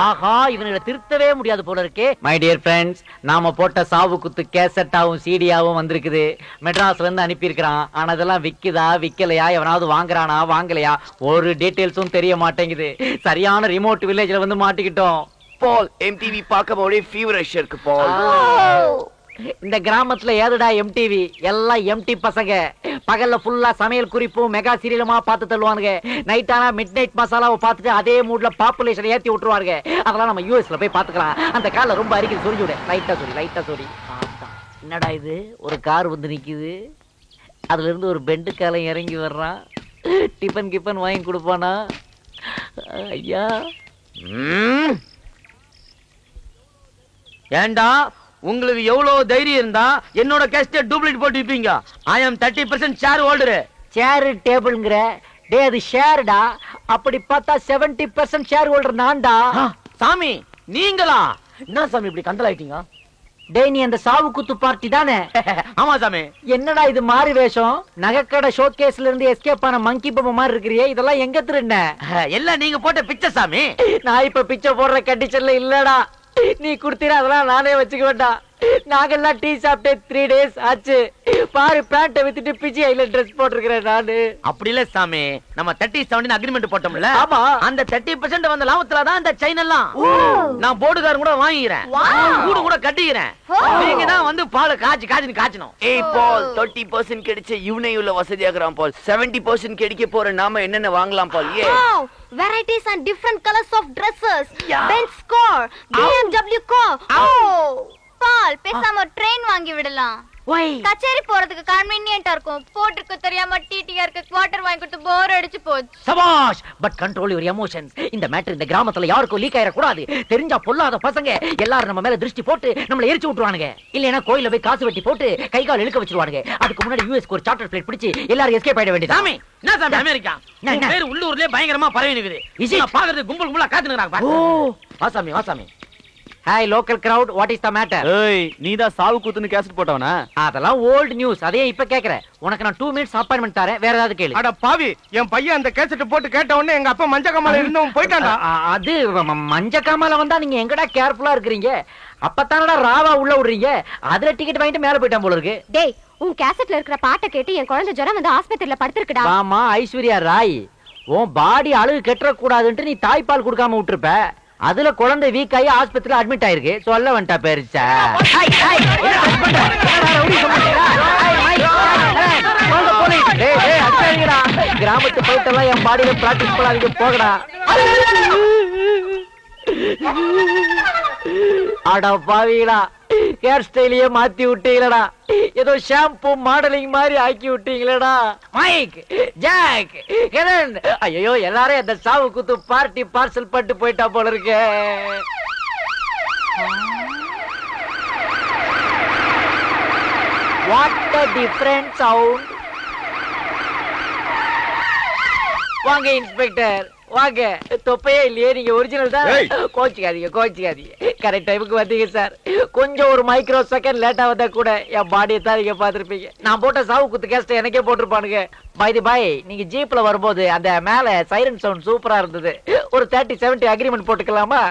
ஆஹா, இவங்களை திருத்தவே முடியாது போல இருக்கே. மை டியர் ஃப்ரெண்ட்ஸ், நாம போட்ட சாவு குத்து கேசட்டாவும் சிடியாவும் வந்திருக்குது. மெட்ராஸ்ல இருந்து அனுப்பி இருக்கிறான். ஆனா இதெல்லாம் விக்குதா விக்கலையா, எவனாவது வாங்குறானா வாங்கலையா, ஒரு டீடைல்ஸும் தெரிய மாட்டேங்குது. சரியான ரிமோட் வில்லேஜ்ல வந்து மாட்டிக்கிட்டோம். பால், எம்டிவி பார்க்க ஒரே ஃபீவரிஷ் இருக்கு பால். இந்த கிராமத்துல ஏதுடா எம்டிவி? எல்லாம் எம்டி பசங்க. பகல்ல ஃபுல்லா சமையல் குறிப்பும் மெகா சீரியலுமா பார்த்து தள்ளுவானுங்க. நைட் ஆனா மிட் நைட் மசாலாவை பார்த்துட்டு அதே மூட்ல பாப்புலேஷன் ஏத்தி விட்டுருவாங்க. அதெல்லாம் நம்ம யூஎஸ்ல போய் பாத்துக்கலாம். அந்த கால ரொம்ப அரிக்குது, சொல்லி விடு. லைட்டா சொல்லி லைட்டா சொல்லி. என்னடா இது, ஒரு கார் வந்து நிக்குது. அதுல இருந்து ஒரு பெண்டு காலம் இறங்கி வர்றான். டிபன் கிப்பன் வாங்கி கொடுப்பானா? ஐயா, ஏண்டா உங்களுக்கு எவ்வளவு தைரியம் இருந்தா என்னோட கேஸ்ட டூப்ளிகேட் போட்டு விப்பீங்க? ஐ அம் 30% ஷேர் ஹோல்டர். ஷேர் டேபிள்ங்கற? டேய், அது ஷேர்டா. அப்படி பார்த்தா 70% ஷேர் ஹோல்டர் நான்டா. சாமி, நீங்களா? என்ன சாமி இப்படி கந்தல் ஆயிட்டீங்க? டேய் நீ அந்த சாவு குத்து பார்ட்டி தானே? ஆமா சாமி. என்னடா இது மாறி வேஷம்? நகைக்கடை ஷோகேஸ்ல இருந்து எஸ்கேப் ஆன மங்கி பொம்மை மாதிரி இருக்கிறியே, இதெல்லாம் எங்க திருண்ண? எல்லாம் நீங்க போட்ட பிச்சை சாமி. நான் இப்ப பிச்சை போடுற கண்டிஷன்ல இல்லடா. நீ குடுத்தீர அதெல்லாம் நானே வச்சுக்க வேண்டாம். நாங்கெல்லாம் டீ சாப்பிட்டே 3 days ஆச்சு. பாரு பேண்ட்டை வித்துட்டு பிஜி ஐல ட்ரெஸ் போட்டிருக்கிறேன் நானு. அப்படி இல்ல சாமி, நம்ம 30-70 அக்ரிமெண்ட் போட்டோம்ல. ஆமா. அந்த 30% வந்த லாபத்துல தான் அந்த செயின் எல்லாம் நான் போர்டுகாரன் கூட வாங்கிக்கிறேன், கூட கூட கட்டிக்கிறேன். நீங்க தான் வந்து பால் காய்ச்சணும். ஏய் பால், 30% கிடைச்ச இவனே இவ்வளவு வசதியாகிறான் பால். 70% கிடைக்க போற நாம என்னென்ன வாங்கலாம் பால்? Varieties and different colors of dresses. Benz car, BMW car. பால், பேசாம ட்ரெயின் வாங்கி விடலாம். கச்சேரி போறதுக்கு கன்வீனியன்ட்டா இருக்கும். போட்டுக்கு தெரியாம டிடிஆருக்கு குவார்ட்டர் வாங்கி கொடுத்து போர் அடிச்சு போச்சு. சபாஷ். But control your emotions. இந்த மேட்டர் இந்த கிராமத்துல யாருக்கும் லீக் ஆயிர கூடாது. தெரிஞ்சா பொல்லாத பசங்க எல்லாரும் நம்ம மேல திருஷ்டி போட்டு நம்மள எரிச்சு விட்டுருவானுங்க. இல்லனா கோயில்ல போய் காசு வெட்டி போட்டு கை கால் இழுக்க வச்சிருவானுங்க. அதுக்கு முன்னாடி யுஎஸ்க்கு ஒரு சார்ட்டர் ஃளைட் பிடிச்சு எல்லாரும் எஸ்கேப் ஆயிட வேண்டியது. சாமி, என்ன சாமி அமெரிக்கா? உன் பேர் உள்ளூர்லயே பயங்கரமா பரவி நிக்குது. நான் பாக்குறது கும்பலா காத்துறாங்க பாரு. ஓ, வாசாமி. Hi local crowd, what is the matter? ஏய், நீதா சாவு குத்துன்னு கேசட் போட்டவனா? அதெல்லாம் ஓல்ட் நியூஸ். அதே இப்ப கேக்குறேன். உனக்கு நான் 2 minutes அப்பாயின்மென்ட் தரேன். வேற ஏதாவது கேளு. அட பாவி, என் பையன் அந்த கேசட் போட்டு கேட்ட உடனே எங்க அப்பா மஞ்ச காமால இருந்தவன் போயிட்டான்டா. அது மஞ்ச காமால வந்தா நீங்க எங்கடா கேர்ஃபுல்லா இருக்கறீங்க? அப்பதானடா ராவா உள்ள விடுறீங்க. அதுல டிக்கெட் வாங்கிட்டு மேல போய்ட்டான் போல இருக்கு. டேய், உன் கேசட்ல இருக்கிற பாட்டை கேட்டு என் குழந்தை ஜரம் வந்து ஆஸ்பத்திரியில படுத்துருக்குடா. ஆமா ஐஸ்வர்யா ராய், உன் பாடி அழுகு கெட்டற கூடாதுன்னு நீ தாய்ப்பால் கொடுக்காம விட்டுருப்ப. அதுல குழந்தை வீக் ஆகி ஆஸ்பத்திரியில அட்மிட் ஆயிருக்கு. சொல்ல வந்துட்டா பெருசா. கிராமத்து போயிட்டெல்லாம் என் பாடியில பிராக்டிஸ் பண்ணாதீங்க, போகடா. அட பாவீங்களா, ஹேர் ஸ்டைலையே மாத்தி விட்டீங்களடா. ஏதோ ஷாம்பு மாடலிங் மாதிரி ஆக்கி விட்டீங்களடா. மைக், ஜாக், ஹெலன், ஐயோ எல்லாரும் அந்த சாவு குத்து பார்ட்டி பார்சல் பண்ணிட்டு போயிட்டா போல இருக்கு. What a different sound. வாங்க இன்ஸ்பெக்டர் வாங்க. தொப்பையே இல்லையே, நீங்க ஒரிஜினல் தான். கோச்சிக்காதீங்க. கரெக்ட் டைமுக்கு வந்தீங்க சார். கொஞ்சம் ஒரு மைக்ரோ செகண்ட் லேட்டா வந்தா கூட என் பாடியை தான் நீங்க பாத்துருப்பீங்க. நான் போட்ட சாவு குத்து கேஸ்ட் எனக்கே போட்டிருப்பானுங்க. பை தி பை, நீங்க ஜீப்ல வரும்போது அந்த மேல சைரன் சவுண்ட் சூப்பரா இருந்தது. ஒரு 30-70 அக்ரிமெண்ட் போட்டுக்கலாமா?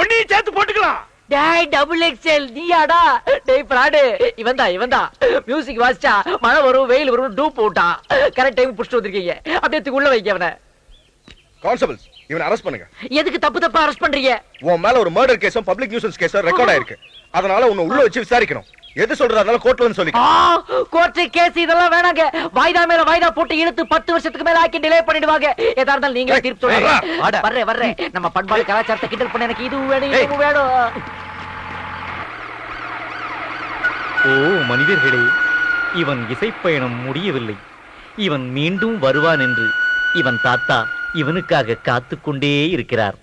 ஒன்னையும் சேர்த்து போட்டுக்கலாம். டேய் டபுள் எக்ஸ்எல் நீயாடா? டேய் பிராடு, இவன் தான் மியூசிக் வாசிச்சா மழை வரும் வெயில் வரும் டூப் போட்டான். கரெக்ட் டைம் புடிச்சிட்டு வந்திருக்கீங்க. அப்படியே உள்ள வைக்க அவனை. கான்ஸ்டபிள்ஸ், இவனை அரெஸ்ட் பண்ணுங்க. எதுக்கு தப்பா அரெஸ்ட் பண்றீங்க? உன் மேல ஒரு மர்டர் கேஸும் பப்ளிக் நியூசன்ஸ் கேஸும் ரெக்கார்ட் ஆயிருக்கு. அதனால உன்னை உள்ள வச்சு விசாரிக்கணும். எது சொல்றதால கோர்ட்ல வந்து சொல்லிக்க. கோர்ட் கேஸ் இதெல்லாம் வேணாங்க. வாய்தா மேல வாய்தா போட்டு இழுத்து 10 வருஷத்துக்கு மேல ஆக்கி டிலே பண்ணிடுவாங்க. ஏதா இருந்தாலும் நீங்களே தீர்ப்பு சொல்லுங்க. வர்றேன். நம்ம பண்பாடு கலாச்சாரத்தை கிண்டல் பண்ண எனக்கு இது வேணும். ஓ மனிதர்களே, இவன் இசைப்பயணம் முடியவில்லை. இவன் மீண்டும் வருவான் என்று இவன் தாத்தா இவனுக்காக காத்துக்கொண்டே இருக்கிறார்.